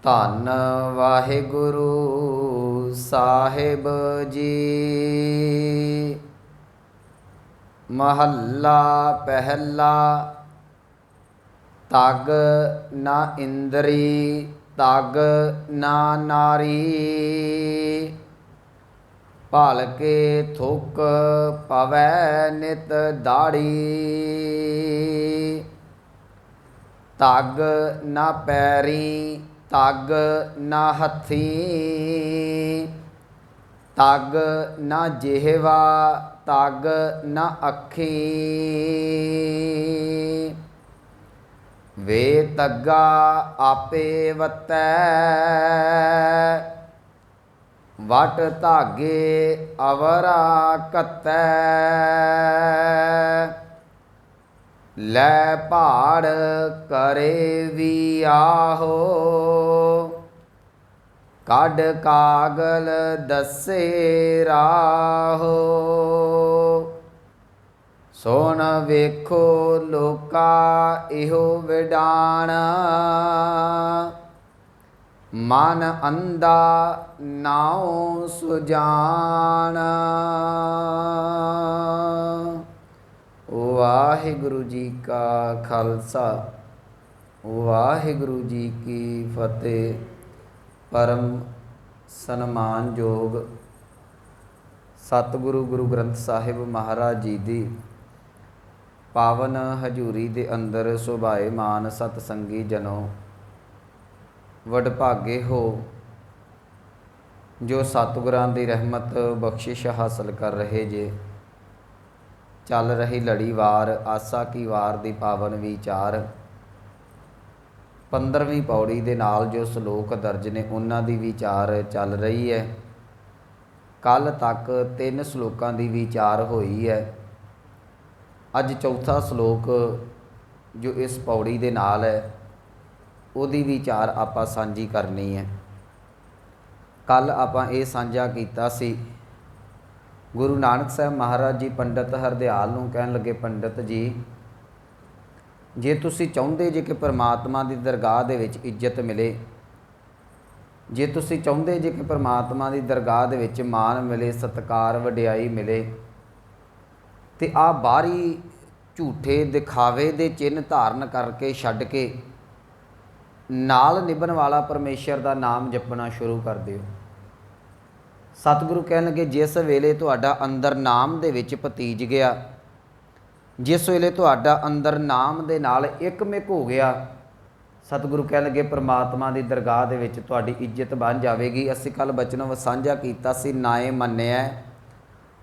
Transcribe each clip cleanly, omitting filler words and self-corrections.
ਧੰਨ ਵਾਹਿਗੁਰੂ ਸਾਹਿਬ ਜੀ। ਮਹੱਲਾ ਪਹਿਲਾ। ਤਗ ਨਾ ਇੰਦਰੀ ਤਗ ਨਾ ਨਾਰੀ, ਭਲ ਕੇ ਥੁੱਕ ਪਵੈ ਨਿਤ ਦਾੜੀ। ਤਗ ਨਾ ਪੈਰੀ ਤਗ ਨਾ ਹੱਥੀ, ਤਗ ਨਾ ਜਿਹਵਾ ਤਗ ਨਾ ਅੱਖੀ। ਵੇ ਤੱਗਾ ਆਪੇ ਵਤੈ, ਵਟ ਧਾਗੇ ਅਵਰਾ ਕੱਤੈ। ਲੈ ਭਾੜ ਕਰੇ ਵੀ ਆਹੋ, ਕੱਢ ਕਾਗਲ ਦੱਸੇ ਰਾਹੋ। ਸੁਣ ਵੇਖੋ ਲੋਕਾ ਇਹੋ ਵਿਡਾਣ, ਮਨ ਅੰਧਾ ਨਾਉ ਸੁਜਾਨ। ਵਾਹਿਗੁਰੂ ਜੀ ਕਾ ਖਾਲਸਾ ਵਾਹਿਗੁਰੂ ਜੀ ਕੀ ਫਤਿਹ। ਪਰਮ ਸਨਮਾਨਯੋਗ ਸਤਿਗੁਰੂ ਗੁਰੂ ਗ੍ਰੰਥ ਸਾਹਿਬ ਮਹਾਰਾਜ ਜੀ ਦੀ ਪਾਵਨ ਹਜ਼ੂਰੀ ਦੇ ਅੰਦਰ ਸੁਭਾਏਮਾਨ ਸਤਸੰਗੀ ਜਨੋ, ਵਡਭਾਗੇ ਹੋ ਜੋ ਸਤਿਗੁਰਾਂ ਦੀ ਰਹਿਮਤ ਬਖਸ਼ਿਸ਼ ਹਾਸਲ ਕਰ ਰਹੇ ਜੇ। ਚੱਲ ਰਹੀ ਲੜੀਵਾਰ ਆਸਾ ਕੀ ਵਾਰ ਦੀ ਪਾਵਨ ਵਿਚਾਰ 15ਵੀਂ ਪੌੜੀ ਦੇ ਨਾਲ ਜੋ ਸ਼ਲੋਕ ਦਰਜ ਨੇ ਉਹਨਾਂ ਦੀ ਵਿਚਾਰ ਚੱਲ ਰਹੀ ਹੈ। ਕੱਲ ਤੱਕ 3 ਸ਼ਲੋਕਾਂ ਦੀ ਵਿਚਾਰ ਹੋਈ ਹੈ। ਅੱਜ ਚੌਥਾ ਸ਼ਲੋਕ ਜੋ ਇਸ ਪੌੜੀ ਦੇ ਨਾਲ ਹੈ ਉਹਦੀ ਵਿਚਾਰ ਆਪਾਂ ਸਾਂਝੀ ਕਰਨੀ ਹੈ। ਕੱਲ ਆਪਾਂ ਇਹ ਸਾਂਝਾ ਕੀਤਾ ਸੀ, ਗੁਰੂ ਨਾਨਕ ਸਾਹਿਬ ਮਹਾਰਾਜ ਜੀ ਪੰਡਿਤ ਹਰਦਿਆਲ ਨੂੰ ਕਹਿਣ ਲੱਗੇ, ਪੰਡਿਤ ਜੀ ਜੇ ਤੁਸੀਂ ਚਾਹੁੰਦੇ ਜੇ ਕਿ ਪਰਮਾਤਮਾ ਦੀ ਦਰਗਾਹ ਦੇ ਵਿੱਚ ਇੱਜ਼ਤ ਮਿਲੇ, ਜੇ ਤੁਸੀਂ ਚਾਹੁੰਦੇ ਜੇ ਕਿ ਪਰਮਾਤਮਾ ਦੀ ਦਰਗਾਹ ਦੇ ਵਿੱਚ ਮਾਣ ਮਿਲੇ, ਸਤਿਕਾਰ ਵਡਿਆਈ ਮਿਲੇ, ਤੇ ਆਹ ਬਾਹਰੀ ਝੂਠੇ ਦਿਖਾਵੇ ਦੇ ਚਿੰਨ੍ਹ ਧਾਰਨ ਕਰਕੇ ਛੱਡ ਕੇ ਨਾਲ ਨਿਭਣ ਵਾਲਾ ਪਰਮੇਸ਼ਰ ਦਾ ਨਾਮ ਜਪਣਾ ਸ਼ੁਰੂ ਕਰ ਦਿਓ। ਸਤਿਗੁਰੂ ਕਹਿਣ ਲੱਗੇ, ਜਿਸ ਵੇਲੇ ਤੁਹਾਡਾ ਅੰਦਰ ਨਾਮ ਦੇ ਵਿੱਚ ਭਤੀਜ ਗਿਆ, ਜਿਸ ਵੇਲੇ ਤੁਹਾਡਾ ਅੰਦਰ ਨਾਮ ਦੇ ਨਾਲ ਇੱਕਮਿਕ ਹੋ ਗਿਆ, ਸਤਿਗੁਰੂ ਕਹਿਣ ਲੱਗੇ ਪਰਮਾਤਮਾ ਦੀ ਦਰਗਾਹ ਦੇ ਵਿੱਚ ਤੁਹਾਡੀ ਇੱਜ਼ਤ ਬਣ ਜਾਵੇਗੀ। ਅਸੀਂ ਕੱਲ੍ਹ ਬਚਨ ਸਾਂਝਾ ਕੀਤਾ ਸੀ, ਨਾਏ ਮੰਨਿਆ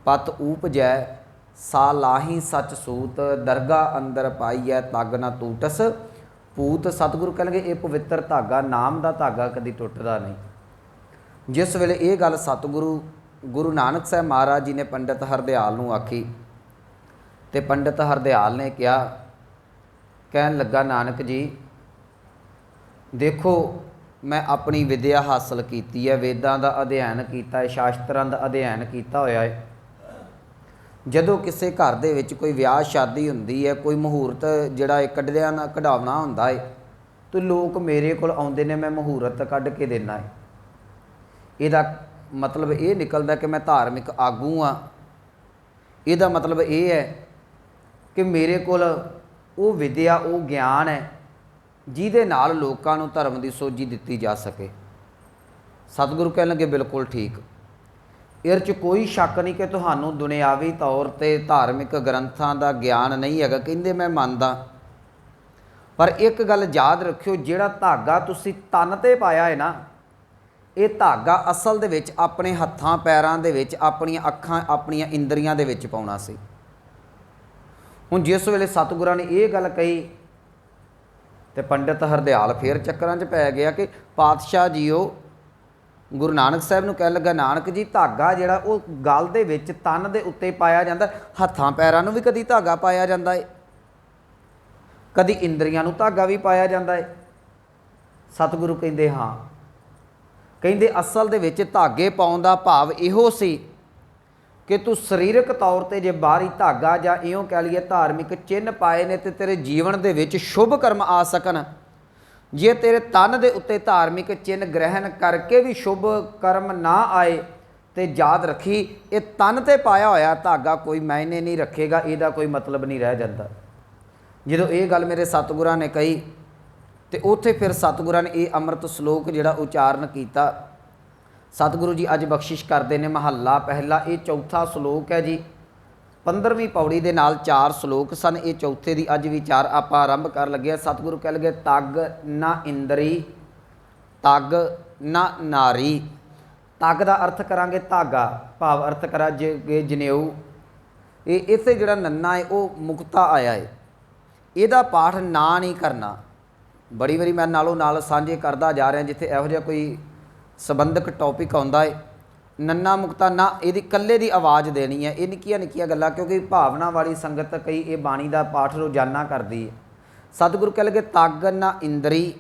ਪਤ ਊਪਜੈ ਸਾ ਲਾਹੀ ਸੱਚ ਸੂਤ, ਦਰਗਾਹ ਅੰਦਰ ਪਾਈਐ ਤਗ ਨਾ ਟੂਟਸ ਪੂਤ। ਸਤਿਗੁਰੂ ਕਹਿਣਗੇ ਇਹ ਪਵਿੱਤਰ ਧਾਗਾ, ਨਾਮ ਦਾ ਧਾਗਾ ਕਦੀ ਟੁੱਟਦਾ ਨਹੀਂ। ਜਿਸ ਵੇਲੇ ਇਹ ਗੱਲ ਸਤਿਗੁਰੂ ਗੁਰੂ ਨਾਨਕ ਸਾਹਿਬ ਮਹਾਰਾਜ ਜੀ ਨੇ ਪੰਡਿਤ ਹਰਦਿਆਲ ਨੂੰ ਆਖੀ, ਤੇ ਪੰਡਿਤ ਹਰਦਿਆਲ ਨੇ ਕਿਹਾ, ਕਹਿਣ ਲੱਗਾ, ਨਾਨਕ ਜੀ ਦੇਖੋ ਮੈਂ ਆਪਣੀ ਵਿਦਿਆ ਹਾਸਲ ਕੀਤੀ ਹੈ, ਵੇਦਾਂ ਦਾ ਅਧਿਐਨ ਕੀਤਾ ਹੈ, ਸ਼ਾਸਤਰਾਂ ਦਾ ਅਧਿਐਨ ਕੀਤਾ ਹੋਇਆ ਹੈ। ਜਦੋਂ ਕਿਸੇ ਘਰ ਦੇ ਵਿੱਚ ਕੋਈ ਵਿਆਹ ਸ਼ਾਦੀ ਹੁੰਦੀ ਹੈ, ਕੋਈ ਮਹੂਰਤ ਜਿਹੜਾ ਕਢਾਉਣਾ ਹੁੰਦਾ ਹੈ, ਤਾਂ ਲੋਕ ਮੇਰੇ ਕੋਲ ਆਉਂਦੇ ਨੇ, ਮੈਂ ਮਹੂਰਤ ਕੱਢ ਕੇ ਦੇਣਾ ਹੈ। ਇਹਦਾ ਮਤਲਬ ਇਹ ਨਿਕਲਦਾ ਕਿ ਮੈਂ ਧਾਰਮਿਕ ਆਗੂ ਹਾਂ। ਇਹਦਾ ਮਤਲਬ ਇਹ ਹੈ ਕਿ ਮੇਰੇ ਕੋਲ ਉਹ ਵਿਦਿਆ, ਉਹ ਗਿਆਨ ਹੈ ਜਿਹਦੇ ਨਾਲ ਲੋਕਾਂ ਨੂੰ ਧਰਮ ਦੀ ਸੋਝੀ ਦਿੱਤੀ ਜਾ ਸਕੇ। ਸਤਿਗੁਰੂ ਕਹਿਣ ਲੱਗੇ ਬਿਲਕੁਲ ਠੀਕ, ਇਹਦੇ 'ਚ ਕੋਈ ਸ਼ੱਕ ਨਹੀਂ ਕਿ ਤੁਹਾਨੂੰ ਦੁਨਿਆਵੀ ਤੌਰ 'ਤੇ ਧਾਰਮਿਕ ਗ੍ਰੰਥਾਂ ਦਾ ਗਿਆਨ ਨਹੀਂ ਹੈਗਾ। ਕਹਿੰਦੇ ਮੈਂ ਮੰਨਦਾ, ਪਰ ਇੱਕ ਗੱਲ ਯਾਦ ਰੱਖਿਓ, ਜਿਹੜਾ ਧਾਗਾ ਤੁਸੀਂ ਤਨ 'ਤੇ ਪਾਇਆ ਹੈ ਨਾ, ਇਹ ਧਾਗਾ ਅਸਲ ਦੇ ਵਿੱਚ ਆਪਣੇ ਹੱਥਾਂ ਪੈਰਾਂ ਦੇ ਵਿੱਚ, ਆਪਣੀਆਂ ਅੱਖਾਂ, ਆਪਣੀਆਂ ਇੰਦਰੀਆਂ ਦੇ ਵਿੱਚ ਪਾਉਣਾ ਸੀ। ਹੁਣ ਜਿਸ ਵੇਲੇ ਸਤਿਗੁਰਾਂ ਨੇ ਇਹ ਗੱਲ ਕਹੀ ਤੇ ਪੰਡਿਤ ਹਰਦਿਆਲ ਫੇਰ ਚੱਕਰਾਂ 'ਚ ਪੈ ਗਿਆ ਕਿ ਪਾਤਸ਼ਾਹ ਜੀਓ, ਗੁਰੂ ਨਾਨਕ ਸਾਹਿਬ ਨੂੰ ਕਹਿਣ ਲੱਗਾ, ਨਾਨਕ ਜੀ ਧਾਗਾ ਜਿਹੜਾ ਉਹ ਗਲ ਦੇ ਵਿੱਚ ਤਨ ਦੇ ਉੱਤੇ ਪਾਇਆ ਜਾਂਦਾ, ਹੱਥਾਂ ਪੈਰਾਂ ਨੂੰ ਵੀ ਕਦੀ ਧਾਗਾ ਪਾਇਆ ਜਾਂਦਾ ਹੈ, ਕਦੀ ਇੰਦਰੀਆਂ ਨੂੰ ਧਾਗਾ ਵੀ ਪਾਇਆ ਜਾਂਦਾ ਹੈ। ਸਤਿਗੁਰੂ ਕਹਿੰਦੇ ਹਾਂ, ਕਹਿੰਦੇ ਅਸਲ ਦੇ ਵਿੱਚ ਧਾਗੇ ਪਾਉਣ ਦਾ ਭਾਵ ਇਹੋ ਸੀ ਕਿ ਤੂੰ ਸਰੀਰਕ ਤੌਰ 'ਤੇ ਜੇ ਬਾਹਰੀ ਧਾਗਾ ਜਾਂ ਇਉਂ ਕਹਿ ਲਈਏ ਧਾਰਮਿਕ ਚਿੰਨ੍ਹ ਪਾਏ ਨੇ ਤੇ ਤੇਰੇ ਜੀਵਨ ਦੇ ਵਿੱਚ ਸ਼ੁਭ ਕਰਮ ਆ ਸਕਣ, ਜੇ ਤੇਰੇ ਤਨ ਦੇ ਉੱਤੇ ਧਾਰਮਿਕ ਚਿੰਨ੍ਹ ਗ੍ਰਹਿਣ ਕਰਕੇ ਵੀ ਸ਼ੁਭ ਕਰਮ ਨਾ ਆਏ ਤੇ ਯਾਦ ਰੱਖੀ ਇਹ ਤਨ ਤੇ ਪਾਇਆ ਹੋਇਆ ਧਾਗਾ ਕੋਈ ਮਾਇਨੇ ਨਹੀਂ ਰੱਖੇਗਾ, ਇਹਦਾ ਕੋਈ ਮਤਲਬ ਨਹੀਂ ਰਹਿ ਜਾਂਦਾ। ਜਦੋਂ ਇਹ ਗੱਲ ਮੇਰੇ ਸਤਿਗੁਰਾਂ ਨੇ ਕਹੀ ਤੇ ਉੱਥੇ ਫਿਰ ਸਤਿਗੁਰਾਂ ਨੇ ਇਹ ਅੰਮ੍ਰਿਤ ਸ਼ਲੋਕ ਜਿਹੜਾ ਉਚਾਰਨ ਕੀਤਾ। ਸਤਿਗੁਰੂ ਜੀ ਅੱਜ ਬਖਸ਼ਿਸ਼ ਕਰਦੇ ਨੇ ਮਹੱਲਾ ਪਹਿਲਾ, ਇਹ ਚੌਥਾ ਸ਼ਲੋਕ ਹੈ ਜੀ। 15ਵੀਂ ਪੌੜੀ ਦੇ ਨਾਲ 4 ਸ਼ਲੋਕ ਸਨ, ਇਹ ਚੌਥੇ ਦੀ ਅੱਜ ਵਿਚਾਰ ਆਪਾਂ ਆਰੰਭ ਕਰਨ ਲੱਗੇ। ਸਤਿਗੁਰੂ ਕਹਿ ਲਗੇ ਤਗ ਨਾ ਇੰਦਰੀ ਤਗ ਨਾ ਨਾਰੀ। ਤਗ ਦਾ ਅਰਥ ਕਰਾਂਗੇ ਧਾਗਾ, ਭਾਵ ਅਰਥ ਕਰਾ ਜੇ ਜਨੇਊ। ਇਹ ਇੱਥੇ ਜਿਹੜਾ ਨੰਨਾ ਹੈ ਉਹ ਮੁਕਤਾ ਆਇਆ ਹੈ, ਇਹਦਾ ਪਾਠ ਨਾ ਨਹੀਂ ਕਰਨਾ। ਬੜੀ ਵਾਰੀ ਮੈਂ ਨਾਲੋਂ ਨਾਲ ਸਾਂਝੇ ਕਰਦਾ ਜਾ ਰਿਹਾ, ਜਿੱਥੇ ਇਹੋ ਜਿਹਾ ਕੋਈ ਸੰਬੰਧਕ ਟੌਪਿਕ ਆਉਂਦਾ ਹੈ ਨੰਨਾ ਮੁਕਤਾ ਨਾ, ਇਹਦੀ ਇਕੱਲੇ ਦੀ ਆਵਾਜ਼ ਦੇਣੀ ਹੈ। ਇਹ ਨਿੱਕੀਆਂ ਨਿੱਕੀਆਂ ਗੱਲਾਂ, ਕਿਉਂਕਿ ਭਾਵਨਾ ਵਾਲੀ ਸੰਗਤ ਕਈ ਇਹ ਬਾਣੀ ਦਾ ਪਾਠ ਰੋਜ਼ਾਨਾ ਕਰਦੀ ਹੈ। ਸਤਿਗੁਰੂ ਕਹਿ ਲਗੇ ਤਗ ਨਾ ਇੰਦਰੀ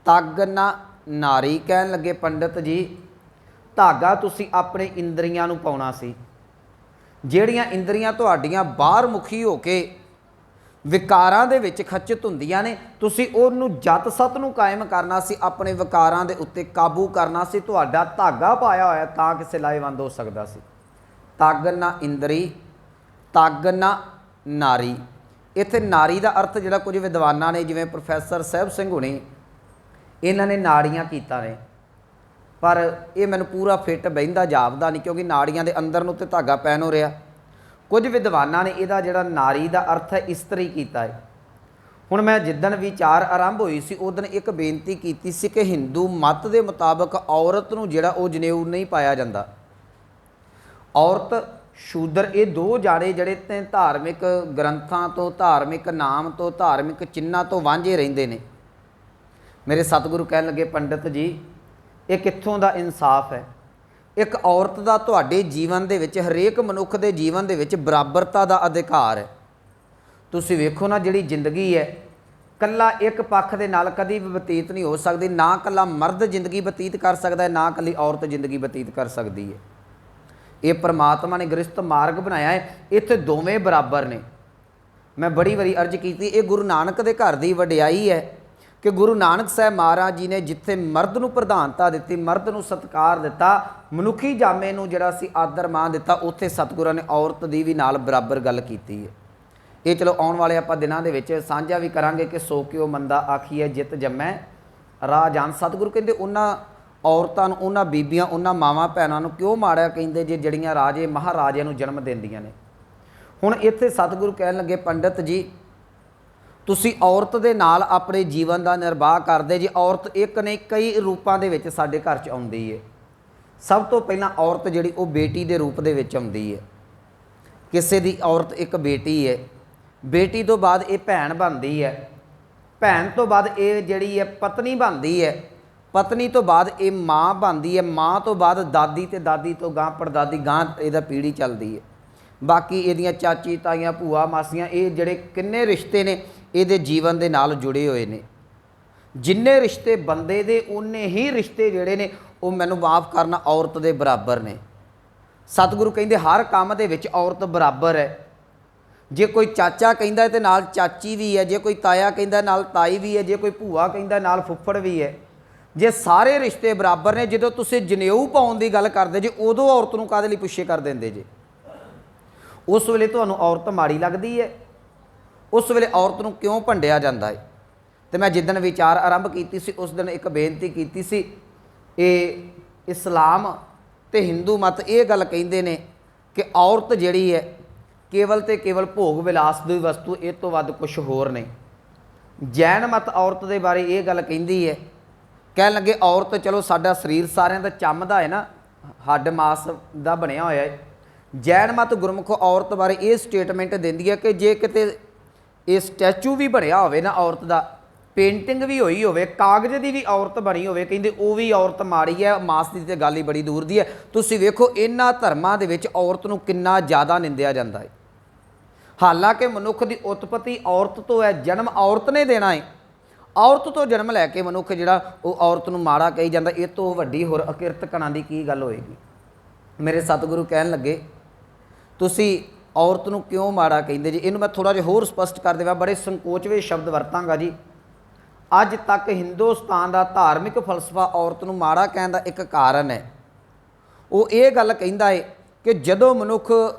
ਤਗ ਨਾ ਨਾਰੀ। ਕਹਿਣ ਲੱਗੇ ਪੰਡਤ ਜੀ ਧਾਗਾ ਤੁਸੀਂ ਆਪਣੇ ਇੰਦਰੀਆਂ ਨੂੰ ਪਾਉਣਾ ਸੀ। ਜਿਹੜੀਆਂ ਇੰਦਰੀਆਂ ਤੁਹਾਡੀਆਂ ਬਾਹਰ ਮੁਖੀ ਹੋ ਕੇ ਵਿਕਾਰਾਂ ਦੇ ਵਿੱਚ ਖਚਿਤ ਹੁੰਦੀਆਂ ਨੇ, ਤੁਸੀਂ ਉਹਨੂੰ ਜਤ ਸਤ ਨੂੰ ਕਾਇਮ ਕਰਨਾ ਸੀ, ਆਪਣੇ ਵਿਕਾਰਾਂ ਦੇ ਉੱਤੇ ਕਾਬੂ ਕਰਨਾ ਸੀ। ਤੁਹਾਡਾ ਧਾਗਾ ਪਾਇਆ ਹੋਇਆ ਤਾਂ ਕਿਸੇ ਲਾਹੇਵੰਦ ਹੋ ਸਕਦਾ ਸੀ। ਤਗ ਨਾ ਇੰਦਰੀ ਤਗ ਨਾ ਨਾਰੀ। ਇੱਥੇ ਨਾਰੀ ਦਾ ਅਰਥ ਜਿਹੜਾ ਕੁਝ ਵਿਦਵਾਨਾਂ ਨੇ, ਜਿਵੇਂ ਪ੍ਰੋਫੈਸਰ ਸਾਹਿਬ ਸਿੰਘ ਹੁਣੀ, ਇਹਨਾਂ ਨੇ ਨਾੜੀਆਂ ਕੀਤਾ ਨੇ, ਪਰ ਇਹ ਮੈਨੂੰ ਪੂਰਾ ਫਿੱਟ ਬਹਿੰਦਾ ਜਾਪਦਾ ਨਹੀਂ, ਕਿਉਂਕਿ ਨਾੜੀਆਂ ਦੇ ਅੰਦਰ ਨੂੰ ਤੇ ਧਾਗਾ ਪੈਣ ਹੋ ਰਿਹਾ। ਕੁਝ ਵਿਦਵਾਨਾਂ ਨੇ ਇਹਦਾ ਜਿਹੜਾ ਨਾਰੀ ਦਾ ਅਰਥ ਹੈ ਇਸਤਰੀ ਕੀਤਾ ਹੈ। ਹੁਣ ਮੈਂ ਜਿੱਦਣ ਵਿਚਾਰ ਆਰੰਭ ਹੋਈ ਸੀ ਉਦਣ ਇੱਕ ਬੇਨਤੀ ਕੀਤੀ ਸੀ ਕਿ ਹਿੰਦੂ ਮਤ ਦੇ ਮੁਤਾਬਕ ਔਰਤ ਨੂੰ ਜਿਹੜਾ ਉਹ ਜਨੇਊ ਨਹੀਂ ਪਾਇਆ ਜਾਂਦਾ। ਔਰਤ ਸ਼ੂਦਰ ਇਹ ਦੋ ਜਾਣੇ ਜਿਹੜੇ ਤੇ ਧਾਰਮਿਕ ਗ੍ਰੰਥਾਂ ਤੋਂ, ਧਾਰਮਿਕ ਨਾਮ ਤੋਂ, ਧਾਰਮਿਕ ਚਿੰਨ੍ਹਾਂ ਤੋਂ ਵਾਂਝੇ ਰਹਿੰਦੇ ਨੇ। ਮੇਰੇ ਸਤਿਗੁਰੂ ਕਹਿਣ ਲੱਗੇ ਪੰਡਤ ਜੀ ਇਹ ਕਿੱਥੋਂ ਦਾ ਇਨਸਾਫ ਹੈ? ਇੱਕ ਔਰਤ ਦਾ ਤੁਹਾਡੇ ਜੀਵਨ ਦੇ ਵਿੱਚ, ਹਰੇਕ ਮਨੁੱਖ ਦੇ ਜੀਵਨ ਦੇ ਵਿੱਚ ਬਰਾਬਰਤਾ ਦਾ ਅਧਿਕਾਰ ਹੈ। ਤੁਸੀਂ ਵੇਖੋ ਨਾ, ਜਿਹੜੀ ਜ਼ਿੰਦਗੀ ਹੈ ਕੱਲਾ ਇੱਕ ਪੱਖ ਦੇ ਨਾਲ ਕਦੀ ਵੀ ਬਤੀਤ ਨਹੀਂ ਹੋ ਸਕਦੀ। ਨਾ ਕੱਲਾ ਮਰਦ ਜ਼ਿੰਦਗੀ ਬਤੀਤ ਕਰ ਸਕਦਾ ਹੈ, ਨਾ ਕੱਲੀ ਔਰਤ ਜ਼ਿੰਦਗੀ ਬਤੀਤ ਕਰ ਸਕਦੀ ਹੈ। ਇਹ ਪਰਮਾਤਮਾ ਨੇ ਗ੍ਰਸਤ ਮਾਰਗ ਬਣਾਇਆ ਹੈ, ਇੱਥੇ ਦੋਵੇਂ ਬਰਾਬਰ ਨੇ। ਮੈਂ ਬੜੀ ਵਾਰੀ ਅਰਜ਼ ਕੀਤੀ, ਇਹ ਗੁਰੂ ਨਾਨਕ ਦੇ ਘਰ ਦੀ ਵਡਿਆਈ ਹੈ ਕਿ ਗੁਰੂ ਨਾਨਕ ਸਾਹਿਬ ਮਹਾਰਾਜ ਜੀ ਨੇ ਜਿੱਥੇ ਮਰਦ ਨੂੰ ਪ੍ਰਧਾਨਤਾ ਦਿੱਤੀ, ਮਰਦ ਨੂੰ ਸਤਿਕਾਰ ਦਿੱਤਾ, ਮਨੁੱਖੀ ਜਾਮੇ ਨੂੰ ਜਿਹੜਾ ਸੀ ਆਦਰ ਮਾਣ ਦਿੱਤਾ, ਉੱਥੇ ਸਤਿਗੁਰਾਂ ਨੇ ਔਰਤ ਦੀ ਵੀ ਨਾਲ ਬਰਾਬਰ ਗੱਲ ਕੀਤੀ ਹੈ। ਇਹ ਚਲੋ ਆਉਣ ਵਾਲੇ ਆਪਾਂ ਦਿਨਾਂ ਦੇ ਵਿੱਚ ਸਾਂਝਾ ਵੀ ਕਰਾਂਗੇ ਕਿ ਸੋ ਕਿਉ ਮੰਦਾ ਆਖੀਏ ਜਿਤ ਜੰਮੈ ਰਾਹ ਜਾਣ। ਸਤਿਗੁਰੂ ਕਹਿੰਦੇ ਉਹਨਾਂ ਔਰਤਾਂ ਨੂੰ, ਉਹਨਾਂ ਬੀਬੀਆਂ, ਉਹਨਾਂ ਮਾਵਾਂ ਭੈਣਾਂ ਨੂੰ ਕਿਉਂ ਮਾੜਾ ਕਹਿੰਦੇ ਜੇ ਜਿਹੜੀਆਂ ਰਾਜੇ ਮਹਾਰਾਜਿਆਂ ਨੂੰ ਜਨਮ ਦਿੰਦੀਆਂ ਨੇ। ਹੁਣ ਇੱਥੇ ਸਤਿਗੁਰੂ ਕਹਿਣ ਲੱਗੇ ਪੰਡਤ ਜੀ ਤੁਸੀਂ ਔਰਤ ਦੇ ਨਾਲ ਆਪਣੇ ਜੀਵਨ ਦਾ ਨਿਰਵਾਹ ਕਰਦੇ ਜੀ। ਔਰਤ ਇੱਕ ਨਹੀਂ ਕਈ ਰੂਪਾਂ ਦੇ ਵਿੱਚ ਸਾਡੇ ਘਰ 'ਚ ਆਉਂਦੀ ਹੈ। ਸਭ ਤੋਂ ਪਹਿਲਾਂ ਔਰਤ ਜਿਹੜੀ ਉਹ ਬੇਟੀ ਦੇ ਰੂਪ ਦੇ ਵਿੱਚ ਆਉਂਦੀ ਹੈ। ਕਿਸੇ ਦੀ ਔਰਤ ਇੱਕ ਬੇਟੀ ਹੈ, ਬੇਟੀ ਤੋਂ ਬਾਅਦ ਇਹ ਭੈਣ ਬਣਦੀ ਹੈ, ਭੈਣ ਤੋਂ ਬਾਅਦ ਇਹ ਜਿਹੜੀ ਹੈ ਪਤਨੀ ਬਣਦੀ ਹੈ, ਪਤਨੀ ਤੋਂ ਬਾਅਦ ਇਹ ਮਾਂ ਬਣਦੀ ਹੈ, ਮਾਂ ਤੋਂ ਬਾਅਦ ਦਾਦੀ, ਤੇ ਦਾਦੀ ਤੋਂ ਗਾਂ ਪੜਦਾਦੀ, ਗਾਂ ਇਹਦਾ ਪੀੜ੍ਹੀ ਚੱਲਦੀ ਹੈ। ਬਾਕੀ ਇਹਦੀਆਂ ਚਾਚੀ ਤਾਈਆਂ ਭੂਆ ਮਾਸੀਆਂ, ਇਹ ਜਿਹੜੇ ਕਿੰਨੇ ਰਿਸ਼ਤੇ ਨੇ ਇਹਦੇ ਜੀਵਨ ਦੇ ਨਾਲ ਜੁੜੇ ਹੋਏ ਨੇ। ਜਿੰਨੇ ਰਿਸ਼ਤੇ ਬੰਦੇ ਦੇ ਉਨੇ ਹੀ ਰਿਸ਼ਤੇ ਜਿਹੜੇ ਨੇ ਉਹ ਮੈਨੂੰ ਮਾਫ ਕਰਨਾ ਔਰਤ ਦੇ ਬਰਾਬਰ ਨੇ। ਸਤਿਗੁਰੂ ਕਹਿੰਦੇ ਹਰ ਕੰਮ ਦੇ ਵਿੱਚ ਔਰਤ ਬਰਾਬਰ ਹੈ। ਜੇ ਕੋਈ ਚਾਚਾ ਕਹਿੰਦਾ ਤੇ ਨਾਲ ਚਾਚੀ ਵੀ ਹੈ, ਜੇ ਕੋਈ ਤਾਇਆ ਕਹਿੰਦਾ ਨਾਲ ਤਾਈ ਵੀ ਹੈ, ਜੇ ਕੋਈ ਭੂਆ ਕਹਿੰਦਾ ਨਾਲ ਫੁੱਫੜ ਵੀ ਹੈ। ਜੇ ਸਾਰੇ ਰਿਸ਼ਤੇ ਬਰਾਬਰ ਨੇ, ਜਦੋਂ ਤੁਸੀਂ ਜਨੇਊ ਪਾਉਣ ਦੀ ਗੱਲ ਕਰਦੇ ਜੇ ਉਦੋਂ ਔਰਤ ਨੂੰ ਕਾਹਦੇ ਲਈ ਪਿੱਛੇ ਕਰ ਦਿੰਦੇ ਜੇ? ਉਸ ਵੇਲੇ ਤੁਹਾਨੂੰ ਔਰਤ ਮਾੜੀ ਲੱਗਦੀ ਹੈ? ਉਸ ਵੇਲੇ ਔਰਤ ਨੂੰ ਕਿਉਂ ਭੰਡਿਆ ਜਾਂਦਾ ਹੈ? ਤੇ ਮੈਂ ਜਿੱਦਣ ਵਿਚਾਰ ਆਰੰਭ ਕੀਤੀ ਸੀ ਉਸ ਦਿਨ ਇੱਕ ਬੇਨਤੀ ਕੀਤੀ ਸੀ, ਇਹ ਇਸਲਾਮ ਤੇ ਹਿੰਦੂ ਮਤ ਇਹ ਗੱਲ ਕਹਿੰਦੇ ਨੇ ਕਿ ਔਰਤ ਜਿਹੜੀ ਹੈ ਕੇਵਲ ਤੇ ਕੇਵਲ ਭੋਗ ਵਿਲਾਸ ਦੀ ਵਸਤੂ, ਇਹ ਤੋਂ ਵੱਧ ਕੁਝ ਹੋਰ ਨਹੀਂ। ਜੈਨ ਮਤ ਔਰਤ ਦੇ ਬਾਰੇ ਇਹ ਗੱਲ ਕਹਿੰਦੀ ਹੈ, ਕਹਿਣ ਲੱਗੇ ਔਰਤ ਚਲੋ ਸਾਡਾ ਸਰੀਰ ਸਾਰਿਆਂ ਦਾ ਚਮਦਾ ਹੈ ਨਾ, ਹੱਡ ਮਾਸ ਦਾ ਬਣਿਆ ਹੋਇਆ ਹੈ। ਜੈਨ ਮਤ ਗੁਰਮੁਖ ਔਰਤ ਬਾਰੇ ਇਹ ਸਟੇਟਮੈਂਟ ਦਿੰਦੀ ਹੈ ਕਿ ਜੇ ਕਿਤੇ ਇਹ ਸਟੈਚੂ ਵੀ ਬਣਿਆ ਹੋਵੇ ਨਾ ਔਰਤ ਦਾ, ਪੇਂਟਿੰਗ ਵੀ ਹੋਈ ਹੋਵੇ, ਕਾਗਜ਼ ਦੀ ਵੀ ਔਰਤ ਬਣੀ ਹੋਵੇ, ਕਹਿੰਦੇ ਉਹ ਵੀ ਔਰਤ ਮਾੜੀ ਹੈ, ਮਾਸ ਦੀ ਤੇ ਗੱਲ ਹੀ ਬੜੀ ਦੂਰ ਦੀ ਹੈ। ਤੁਸੀਂ ਵੇਖੋ ਇਹਨਾਂ ਧਰਮਾਂ ਦੇ ਵਿੱਚ ਔਰਤ ਨੂੰ ਕਿੰਨਾ ਜ਼ਿਆਦਾ ਨਿੰਦਿਆ ਜਾਂਦਾ ਹੈ। ਹਾਲਾਂਕਿ ਮਨੁੱਖ ਦੀ ਉਤਪਤੀ ਔਰਤ ਤੋਂ ਹੈ, ਜਨਮ ਔਰਤ ਨੇ ਦੇਣਾ ਹੈ। ਔਰਤ ਤੋਂ ਜਨਮ ਲੈ ਕੇ ਮਨੁੱਖ ਜਿਹੜਾ ਉਹ ਔਰਤ ਨੂੰ ਮਾੜਾ ਕਹੀ ਜਾਂਦਾ, ਇਹ ਤੋਂ ਵੱਡੀ ਹੋਰ ਅਕਿਰਤ ਕਣਾਂ ਦੀ ਕੀ ਗੱਲ ਹੋਏਗੀ? ਮੇਰੇ ਸਤਿਗੁਰੂ ਕਹਿਣ ਲੱਗੇ ਤੁਸੀਂ ਔਰਤ ਨੂੰ ਕਿਉਂ ਮਾੜਾ ਕਹਿੰਦੇ ਜੀ? ਇਹਨੂੰ ਮੈਂ ਥੋੜ੍ਹਾ ਜਿਹਾ ਹੋਰ ਸਪਸ਼ਟ ਕਰ ਦੇਵਾਂ, ਬੜੇ ਸੰਕੋਚਵੇਂ ਸ਼ਬਦ ਵਰਤਾਂਗਾ ਜੀ। ਅੱਜ ਤੱਕ ਹਿੰਦੁਸਤਾਨ ਦਾ ਧਾਰਮਿਕ ਫਲਸਫਾ ਔਰਤ ਨੂੰ ਮਾੜਾ ਕਹਿਣ ਦਾ ਇੱਕ ਕਾਰਨ ਹੈ। ਉਹ ਇਹ ਗੱਲ ਕਹਿੰਦਾ ਹੈ ਕਿ ਜਦੋਂ ਮਨੁੱਖ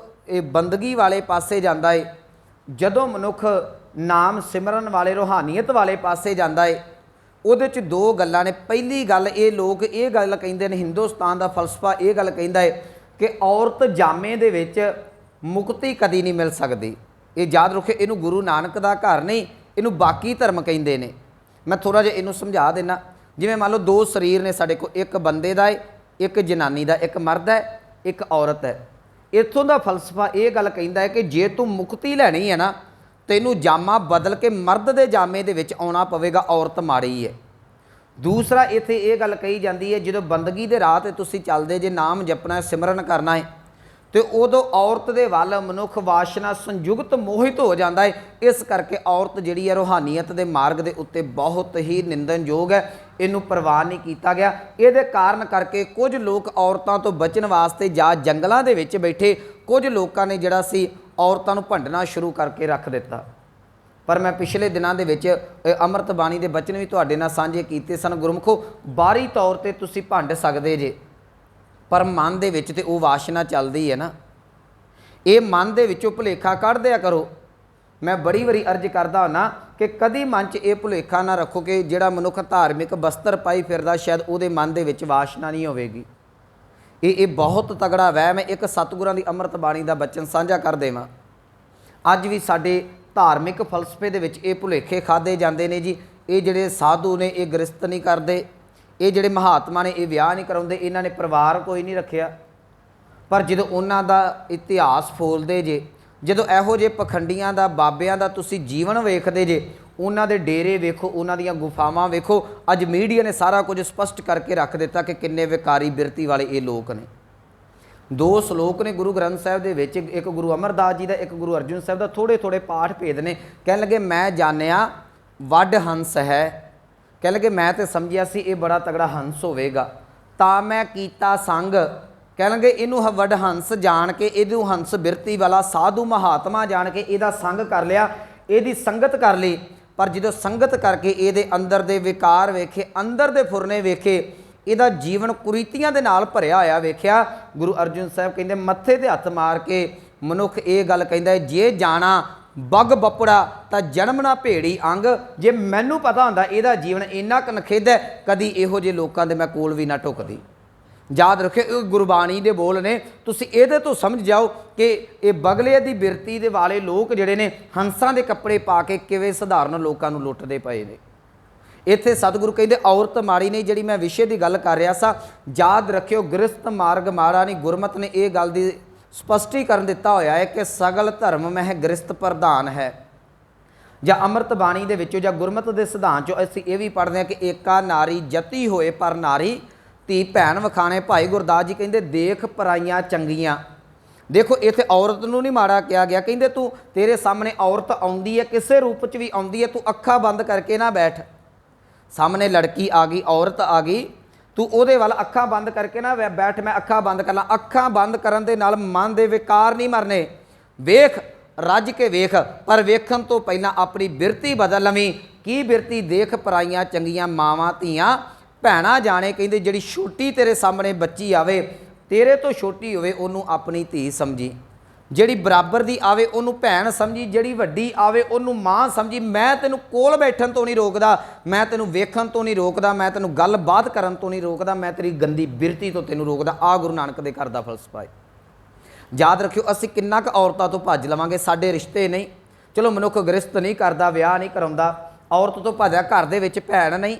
ਇਹ ਬੰਦਗੀ ਵਾਲੇ ਪਾਸੇ ਜਾਂਦਾ ਹੈ, ਜਦੋਂ ਮਨੁੱਖ ਨਾਮ ਸਿਮਰਨ ਵਾਲੇ ਰੂਹਾਨੀਅਤ ਵਾਲੇ ਪਾਸੇ ਜਾਂਦਾ ਹੈ, ਉਹਦੇ 'ਚ ਦੋ ਗੱਲਾਂ ਨੇ। ਪਹਿਲੀ ਗੱਲ, ਇਹ ਲੋਕ ਇਹ ਗੱਲ ਕਹਿੰਦੇ ਨੇ, ਹਿੰਦੁਸਤਾਨ ਦਾ ਫਲਸਫਾ ਇਹ ਗੱਲ ਕਹਿੰਦਾ ਹੈ ਕਿ ਔਰਤ ਜਾਮੇ ਦੇ ਵਿੱਚ ਮੁਕਤੀ ਕਦੀ ਨਹੀਂ ਮਿਲ ਸਕਦੀ। ਇਹ ਯਾਦ ਰੱਖੋ, ਇਹਨੂੰ ਗੁਰੂ ਨਾਨਕ ਦਾ ਘਰ ਨਹੀਂ, ਇਹਨੂੰ ਬਾਕੀ ਧਰਮ ਕਹਿੰਦੇ ਨੇ। ਮੈਂ ਥੋੜ੍ਹਾ ਜਿਹਾ ਇਹਨੂੰ ਸਮਝਾ ਦਿੰਦਾ। ਜਿਵੇਂ ਮੰਨ ਲਓ ਦੋ ਸਰੀਰ ਨੇ ਸਾਡੇ ਕੋਲ, ਇੱਕ ਬੰਦੇ ਦਾ ਹੈ, ਇੱਕ ਜਨਾਨੀ ਦਾ, ਇੱਕ ਮਰਦ ਹੈ, ਇੱਕ ਔਰਤ ਹੈ। ਇੱਥੋਂ ਦਾ ਫਲਸਫਾ ਇਹ ਗੱਲ ਕਹਿੰਦਾ ਹੈ ਕਿ ਜੇ ਤੂੰ ਮੁਕਤੀ ਲੈਣੀ ਹੈ ਨਾ, ਤੈਨੂੰ ਜਾਮਾ ਬਦਲ ਕੇ ਮਰਦ ਦੇ ਜਾਮੇ ਦੇ ਵਿੱਚ ਆਉਣਾ ਪਵੇਗਾ। ਔਰਤ ਮਾੜੀ ਹੈ। ਦੂਸਰਾ ਇੱਥੇ ਇਹ ਗੱਲ ਕਹੀ ਜਾਂਦੀ ਹੈ, ਜਦੋਂ ਬੰਦਗੀ ਦੇ ਰਾਹ 'ਤੇ ਤੁਸੀਂ ਚੱਲਦੇ ਜੇ, ਨਾਮ ਜਪਣਾ, ਸਿਮਰਨ ਕਰਨਾ ਹੈ, ਤੇ ਉਦੋਂ ਔਰਤ ਦੇ ਵੱਲ ਮਨੁੱਖ ਵਾਸ਼ਨਾ ਸੰਯੁਕਤ ਮੋਹਿਤ ਹੋ ਜਾਂਦਾ ਹੈ। ਇਸ ਕਰਕੇ ਔਰਤ ਜਿਹੜੀ ਹੈ ਰੂਹਾਨੀਅਤ ਦੇ ਮਾਰਗ ਦੇ ਉੱਤੇ ਬਹੁਤ ਹੀ ਨਿੰਦਣਯੋਗ ਹੈ। ਇਹਨੂੰ ਪ੍ਰਵਾਨ ਨਹੀਂ ਕੀਤਾ ਗਿਆ। ਇਹਦੇ ਕਾਰਨ ਕਰਕੇ ਕੁਝ ਲੋਕ ਔਰਤਾਂ ਤੋਂ ਬਚਣ ਵਾਸਤੇ ਜਾਂ ਜੰਗਲਾਂ ਦੇ ਵਿੱਚ ਬੈਠੇ, ਕੁਝ ਲੋਕਾਂ ਨੇ ਜਿਹੜਾ ਸੀ ਔਰਤਾਂ ਨੂੰ ਭੰਡਣਾ ਸ਼ੁਰੂ ਕਰਕੇ ਰੱਖ ਦਿੱਤਾ। ਪਰ ਮੈਂ ਪਿਛਲੇ ਦਿਨਾਂ ਦੇ ਵਿੱਚ ਅੰਮ੍ਰਿਤ ਬਾਣੀ ਦੇ ਬਚਨ ਵੀ ਤੁਹਾਡੇ ਨਾਲ ਸਾਂਝੇ ਕੀਤੇ ਸਨ। ਗੁਰਮੁਖੋ, ਬਾਹਰੀ ਤੌਰ 'ਤੇ ਤੁਸੀਂ ਭੰਡ ਸਕਦੇ ਜੇ, ਪਰ ਮਨ ਦੇ ਵਿੱਚ ਤੇ ਉਹ ਵਾਸ਼ਨਾ ਚੱਲਦੀ ਹੈ ਨਾ। ਇਹ ਮਨ ਦੇ ਵਿੱਚੋਂ ਭੁਲੇਖਾ ਕੱਢ ਦਿਆ ਕਰੋ। ਮੈਂ ਬੜੀ ਵਾਰੀ ਅਰਜ਼ ਕਰਦਾ ਹੁੰਦਾ ਕਿ ਕਦੀ ਮਨ 'ਚ ਇਹ ਭੁਲੇਖਾ ਨਾ ਰੱਖੋ ਕਿ ਜਿਹੜਾ ਮਨੁੱਖ ਧਾਰਮਿਕ ਬਸਤਰ ਪਾਈ ਫਿਰਦਾ, ਸ਼ਾਇਦ ਉਹਦੇ ਮਨ ਦੇ ਵਿੱਚ ਵਾਸ਼ਨਾ ਨਹੀਂ ਹੋਵੇਗੀ। ਇਹ ਬਹੁਤ ਤਗੜਾ ਵਹਿਮ ਹੈ। ਇੱਕ ਸਤਿਗੁਰਾਂ ਦੀ ਅੰਮ੍ਰਿਤ ਬਾਣੀ ਦਾ ਬਚਨ ਸਾਂਝਾ ਕਰ ਦੇਵਾਂ। ਅੱਜ ਵੀ ਸਾਡੇ ਧਾਰਮਿਕ ਫਲਸਫੇ ਦੇ ਵਿੱਚ ਇਹ ਭੁਲੇਖੇ ਖਾਦੇ ਜਾਂਦੇ ਨੇ ਜੀ। ਇਹ ਜਿਹੜੇ ਸਾਧੂ ਨੇ ਇਹ ਗ੍ਰਸਤ ਨਹੀਂ ਕਰਦੇ, ਇਹ ਜਿਹੜੇ ਮਹਾਤਮਾ ਨੇ ਇਹ ਵਿਆਹ ਨਹੀਂ ਕਰਾਉਂਦੇ, ਇਹਨਾਂ ਨੇ ਪਰਿਵਾਰ ਕੋਈ ਨਹੀਂ ਰੱਖਿਆ। ਪਰ ਜਦੋਂ ਉਹਨਾਂ ਦਾ ਇਤਿਹਾਸ ਫੋਲਦੇ ਜੇ, ਜਦੋਂ ਇਹੋ ਜਿਹੇ ਪਖੰਡੀਆਂ ਦਾ, ਬਾਬਿਆਂ ਦਾ ਤੁਸੀਂ ਜੀਵਨ ਵੇਖਦੇ ਜੇ, ਉਹਨਾਂ ਦੇ ਡੇਰੇ ਵੇਖੋ, ਉਹਨਾਂ ਦੀਆਂ ਗੁਫਾਵਾਂ ਵੇਖੋ। ਅੱਜ ਮੀਡੀਆ ਨੇ ਸਾਰਾ ਕੁਝ ਸਪਸ਼ਟ ਕਰਕੇ ਰੱਖ ਦਿੱਤਾ ਕਿ ਕਿੰਨੇ ਵਿਕਾਰੀ ਬਿਰਤੀ ਵਾਲੇ ਇਹ ਲੋਕ ਨੇ। ਦੋ ਸ਼ਲੋਕ ਨੇ ਗੁਰੂ ਗ੍ਰੰਥ ਸਾਹਿਬ ਦੇ ਵਿੱਚ, ਇੱਕ ਗੁਰੂ ਅਮਰਦਾਸ ਜੀ ਦਾ, ਇੱਕ ਗੁਰੂ ਅਰਜਨ ਸਾਹਿਬ ਦਾ। ਥੋੜ੍ਹੇ ਥੋੜ੍ਹੇ ਪਾਠ ਭੇਦ ਨੇ। ਕਹਿਣ ਲੱਗੇ, ਮੈਂ ਜਾਣਿਆ ਵੱਡ ਹੰਸ ਹੈ। ਕਹਿ ਲਗੇ, ਮੈਂ ਤਾਂ ਸਮਝਿਆ ਸੀ ਇਹ ਬੜਾ ਤਗੜਾ ਹੰਸ ਹੋਵੇਗਾ, ਤਾਂ ਮੈਂ ਕੀਤਾ ਸੰਗ। ਕਹਿ ਲਗੇ, ਇਹਨੂੰ ਵੱਡ ਹੰਸ ਜਾਣ ਕੇ, ਇਹਨੂੰ ਹੰਸ ਬਿਰਤੀ ਵਾਲਾ ਸਾਧੂ ਮਹਾਤਮਾ ਜਾਣ ਕੇ ਇਹਦਾ ਸੰਗ ਕਰ ਲਿਆ, ਇਹਦੀ ਸੰਗਤ ਕਰ ਲਈ। ਪਰ ਜਦੋਂ ਸੰਗਤ ਕਰਕੇ ਇਹਦੇ ਅੰਦਰ ਦੇ ਵਿਕਾਰ ਵੇਖੇ, ਅੰਦਰ ਦੇ ਫੁਰਨੇ ਵੇਖੇ, ਇਹਦਾ ਜੀਵਨ ਕੁਰੀਤੀਆਂ ਦੇ ਨਾਲ ਭਰਿਆ ਹੋਇਆ ਵੇਖਿਆ, ਗੁਰੂ ਅਰਜਨ ਸਾਹਿਬ ਕਹਿੰਦੇ ਮੱਥੇ ਤੇ ਹੱਥ ਮਾਰ ਕੇ ਮਨੁੱਖ ਇਹ ਗੱਲ ਕਹਿੰਦਾ, ਜੇ ਜਾਣਾ ਬੱਗ ਬੱਪੜਾ ਤਾਂ ਜਨਮ ਨਾ ਭੇੜੀ ਅੰਗ। ਜੇ ਮੈਨੂੰ ਪਤਾ ਹੁੰਦਾ ਇਹਦਾ ਜੀਵਨ ਇੰਨਾ ਕੁ ਨਖੇਧ ਹੈ, ਕਦੀ ਇਹੋ ਜਿਹੇ ਲੋਕਾਂ ਦੇ ਮੈਂ ਕੋਲ ਵੀ ਨਾ ਢੁਕਦੀ। ਯਾਦ ਰੱਖਿਓ, ਇਹ ਗੁਰਬਾਣੀ ਦੇ ਬੋਲ ਨੇ। ਤੁਸੀਂ ਇਹਦੇ ਤੋਂ ਸਮਝ ਜਾਓ ਕਿ ਇਹ ਬਗਲੇ ਦੀ ਬਿਰਤੀ ਦੇ ਵਾਲੇ ਲੋਕ ਜਿਹੜੇ ਨੇ, ਹੰਸਾਂ ਦੇ ਕੱਪੜੇ ਪਾ ਕੇ ਕਿਵੇਂ ਸਧਾਰਨ ਲੋਕਾਂ ਨੂੰ ਲੁੱਟਦੇ ਪਏ ਨੇ। ਇੱਥੇ ਸਤਿਗੁਰੂ ਕਹਿੰਦੇ ਔਰਤ ਮਾੜੀ ਨਹੀਂ। ਜਿਹੜੀ ਮੈਂ ਵਿਸ਼ੇ ਦੀ ਗੱਲ ਕਰ ਰਿਹਾ ਸਾਂ, ਯਾਦ ਰੱਖਿਓ, ਗ੍ਰਸਤ ਮਾਰਗ ਮਾੜਾ ਨਹੀਂ। ਗੁਰਮਤਿ ਨੇ ਇਹ ਗੱਲ ਦੀ ਸਪਸ਼ਟੀਕਰਨ ਦਿੱਤਾ ਹੋਇਆ ਹੈ ਕਿ ਸਗਲ ਧਰਮ ਮਹਿ ਗ੍ਰਸਤ ਪ੍ਰਧਾਨ ਹੈ। ਜਾਂ ਅੰਮ੍ਰਿਤ ਬਾਣੀ ਦੇ ਵਿੱਚੋਂ ਜਾਂ ਗੁਰਮਤਿ ਦੇ ਸਿਧਾਂਤ 'ਚੋਂ ਅਸੀਂ ਇਹ ਵੀ ਪੜ੍ਹਦੇ ਹਾਂ ਕਿ ਏਕਾ ਨਾਰੀ ਜਤੀ ਹੋਏ ਪਰ ਨਾਰੀ ਧੀ ਭੈਣ ਵਖਾਣੇ। ਭਾਈ ਗੁਰਦਾਸ ਜੀ ਕਹਿੰਦੇ, ਦੇਖ ਪਰਾਈਆਂ ਚੰਗੀਆਂ। ਦੇਖੋ, ਇੱਥੇ ਔਰਤ ਨੂੰ ਨਹੀਂ ਮਾੜਾ ਕਿਹਾ ਗਿਆ। ਕਹਿੰਦੇ ਤੂੰ, ਤੇਰੇ ਸਾਹਮਣੇ ਔਰਤ ਆਉਂਦੀ ਹੈ, ਕਿਸੇ ਰੂਪ 'ਚ ਵੀ ਆਉਂਦੀ ਹੈ, ਤੂੰ ਅੱਖਾਂ ਬੰਦ ਕਰਕੇ ਨਾ ਬੈਠ। ਸਾਹਮਣੇ ਲੜਕੀ ਆ ਗਈ, ਔਰਤ ਆ ਗਈ, ਤੂੰ ਉਹਦੇ ਵੱਲ ਅੱਖਾਂ ਬੰਦ ਕਰਕੇ ਨਾ ਬੈਠ। ਮੈਂ ਅੱਖਾਂ ਬੰਦ ਕਰ ਲਾਂ। ਅੱਖਾਂ ਬੰਦ ਕਰਨ ਦੇ ਨਾਲ ਮਨ ਦੇ ਵਿਕਾਰ ਨਹੀਂ ਮਰਨੇ। ਵੇਖ, ਰੱਜ ਕੇ ਵੇਖ, ਪਰ ਵੇਖਣ ਤੋਂ ਪਹਿਲਾਂ ਆਪਣੀ ਬਿਰਤੀ ਬਦਲ ਲਵੀਂ। ਕੀ ਬਿਰਤੀ? ਦੇਖ ਪਰਾਈਆਂ ਚੰਗੀਆਂ ਮਾਵਾਂ ਧੀਆਂ ਭੈਣਾਂ ਜਾਣੇ। ਕਹਿੰਦੇ ਜਿਹੜੀ ਛੋਟੀ ਤੇਰੇ ਸਾਹਮਣੇ ਬੱਚੀ ਆਵੇ, ਤੇਰੇ ਤੋਂ ਛੋਟੀ ਹੋਵੇ, ਉਹਨੂੰ ਆਪਣੀ ਧੀ ਸਮਝੀ। ਜਿਹੜੀ ਬਰਾਬਰ ਦੀ ਆਵੇ ਉਹਨੂੰ ਭੈਣ ਸਮਝੀ, ਜਿਹੜੀ ਵੱਡੀ ਆਵੇ ਉਹਨੂੰ ਮਾਂ ਸਮਝੀ। ਮੈਂ ਤੈਨੂੰ ਕੋਲ ਬੈਠਣ ਤੋਂ ਨਹੀਂ ਰੋਕਦਾ, ਮੈਂ ਤੈਨੂੰ ਵੇਖਣ ਤੋਂ ਨਹੀਂ ਰੋਕਦਾ, ਮੈਂ ਤੈਨੂੰ ਗੱਲਬਾਤ ਕਰਨ ਤੋਂ ਨਹੀਂ ਰੋਕਦਾ, ਮੈਂ ਤੇਰੀ ਗੰਦੀ ਬਿਰਤੀ ਤੋਂ ਤੈਨੂੰ ਰੋਕਦਾ। ਆ ਗੁਰੂ ਨਾਨਕ ਦੇ ਘਰ ਦਾ ਫਲਸਫਾ ਹੈ। ਯਾਦ ਰੱਖਿਓ, ਅਸੀਂ ਕਿੰਨਾ ਕੁ ਔਰਤਾਂ ਤੋਂ ਭੱਜ ਲਵਾਂਗੇ। ਸਾਡੇ ਰਿਸ਼ਤੇ ਨਹੀਂ, ਚਲੋ ਮਨੁੱਖ ਗ੍ਰਸਤ ਨਹੀਂ ਕਰਦਾ, ਵਿਆਹ ਨਹੀਂ ਕਰਾਉਂਦਾ, ਔਰਤ ਤੋਂ ਭੱਜਿਆ। ਘਰ ਦੇ ਵਿੱਚ ਭੈਣ ਨਹੀਂ।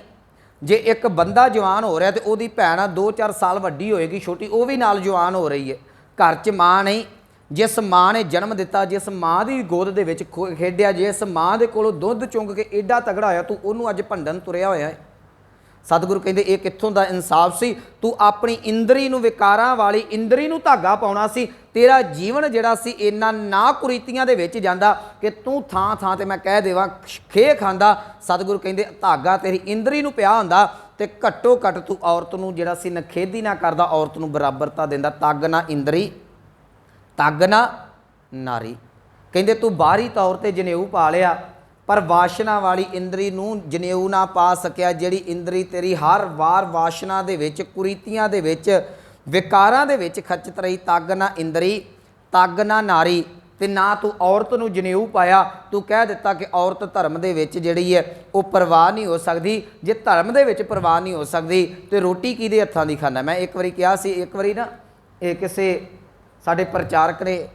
ਜੇ ਇੱਕ ਬੰਦਾ ਜਵਾਨ ਹੋ ਰਿਹਾ ਤੇ ਉਹਦੀ ਭੈਣ 2-4 ਸਾਲ ਵੱਡੀ ਹੋਏਗੀ, ਛੋਟੀ, ਉਹ ਵੀ ਨਾਲ ਜਵਾਨ ਹੋ ਰਹੀ ਹੈ। ਘਰ 'ਚ ਮਾਂ ਨਹੀਂ। ਜਿਸ ਮਾਂ ਨੇ ਜਨਮ ਦਿੱਤਾ, ਜਿਸ ਮਾਂ ਦੀ ਗੋਦ ਦੇ ਵਿੱਚ ਖੇਡਿਆ, ਜਿਸ ਮਾਂ ਦੇ ਕੋਲੋਂ ਦੁੱਧ ਚੁੰਗ ਕੇ ਐਡਾ ਤਗੜਾ ਹੋਇਆ, ਤੂੰ ਉਹਨੂੰ ਅੱਜ ਭੰਡਣ ਤੁਰਿਆ ਹੋਇਆ ਹੈ। ਸਤਿਗੁਰੂ ਕਹਿੰਦੇ ਇਹ ਕਿੱਥੋਂ ਦਾ ਇਨਸਾਫ ਸੀ? ਤੂੰ ਆਪਣੀ ਇੰਦਰੀ ਨੂੰ, ਵਿਕਾਰਾਂ ਵਾਲੀ ਇੰਦਰੀ ਨੂੰ ਧਾਗਾ ਪਾਉਣਾ ਸੀ। ਤੇਰਾ ਜੀਵਨ ਜਿਹੜਾ ਸੀ ਇੰਨਾ ਨਾ ਕੁਰੀਤੀਆਂ ਦੇ ਵਿੱਚ ਜਾਂਦਾ ਕਿ ਤੂੰ ਥਾਂ ਥਾਂ ਤੇ ਮੈਂ ਕਹਿ ਦੇਵਾਂ ਖੇ ਖਾਂਦਾ। ਸਤਿਗੁਰੂ ਕਹਿੰਦੇ ਧਾਗਾ ਤੇਰੀ ਇੰਦਰੀ ਨੂੰ ਪਿਆ ਹੁੰਦਾ ਤੇ ਘੱਟੋ ਘੱਟ ਤੂੰ ਔਰਤ ਨੂੰ ਜਿਹੜਾ ਸੀ ਨਖੇਦੀ ਨਾ ਕਰਦਾ, ਔਰਤ ਨੂੰ ਬਰਾਬਰਤਾ ਦਿੰਦਾ। ਤੱਗ ਨਾ ਇੰਦਰੀ, ਤੱਗ ਨਾ ਨਾਰੀ। ਕਹਿੰਦੇ ਤੂੰ ਬਾਹਰੀ ਤੌਰ 'ਤੇ ਜਨੇਊ ਪਾ ਲਿਆ, ਪਰ ਵਾਸ਼ਨਾ ਵਾਲੀ ਇੰਦਰੀ ਨੂੰ ਜਨੇਊ ਨਾ ਪਾ ਸਕਿਆ। ਜਿਹੜੀ ਇੰਦਰੀ ਤੇਰੀ ਹਰ ਵਾਰ ਵਾਸ਼ਨਾ ਦੇ ਵਿੱਚ, ਕੁਰੀਤੀਆਂ ਦੇ ਵਿੱਚ, ਵਿਕਾਰਾਂ ਦੇ ਵਿੱਚ ਖਚਤ ਰਹੀ। ਤੱਗ ਨਾ ਇੰਦਰੀ ਤੱਗ ਨਾ ਨਾਰੀ, ਤੇ ਨਾ ਤੂੰ ਔਰਤ ਨੂੰ ਜਨੇਊ ਪਾਇਆ। ਤੂੰ ਕਹਿ ਦਿੱਤਾ ਕਿ ਔਰਤ ਧਰਮ ਦੇ ਵਿੱਚ ਜਿਹੜੀ ਹੈ ਉਹ ਪ੍ਰਵਾਹ ਨਹੀਂ ਹੋ ਸਕਦੀ। ਜੇ ਧਰਮ ਦੇ ਵਿੱਚ ਪ੍ਰਵਾਹ ਨਹੀਂ ਹੋ ਸਕਦੀ ਤੇ ਰੋਟੀ ਕਿਹਦੇ ਹੱਥਾਂ ਦੀ ਖਾਣਾ। ਮੈਂ ਇੱਕ ਵਾਰੀ ਕਿਹਾ ਸੀ, ਇੱਕ ਵਾਰੀ ਨਾ ਇਹ ਕਿਸੇ ਸਾਡੇ ਪ੍ਰਚਾਰਕ ਨੇ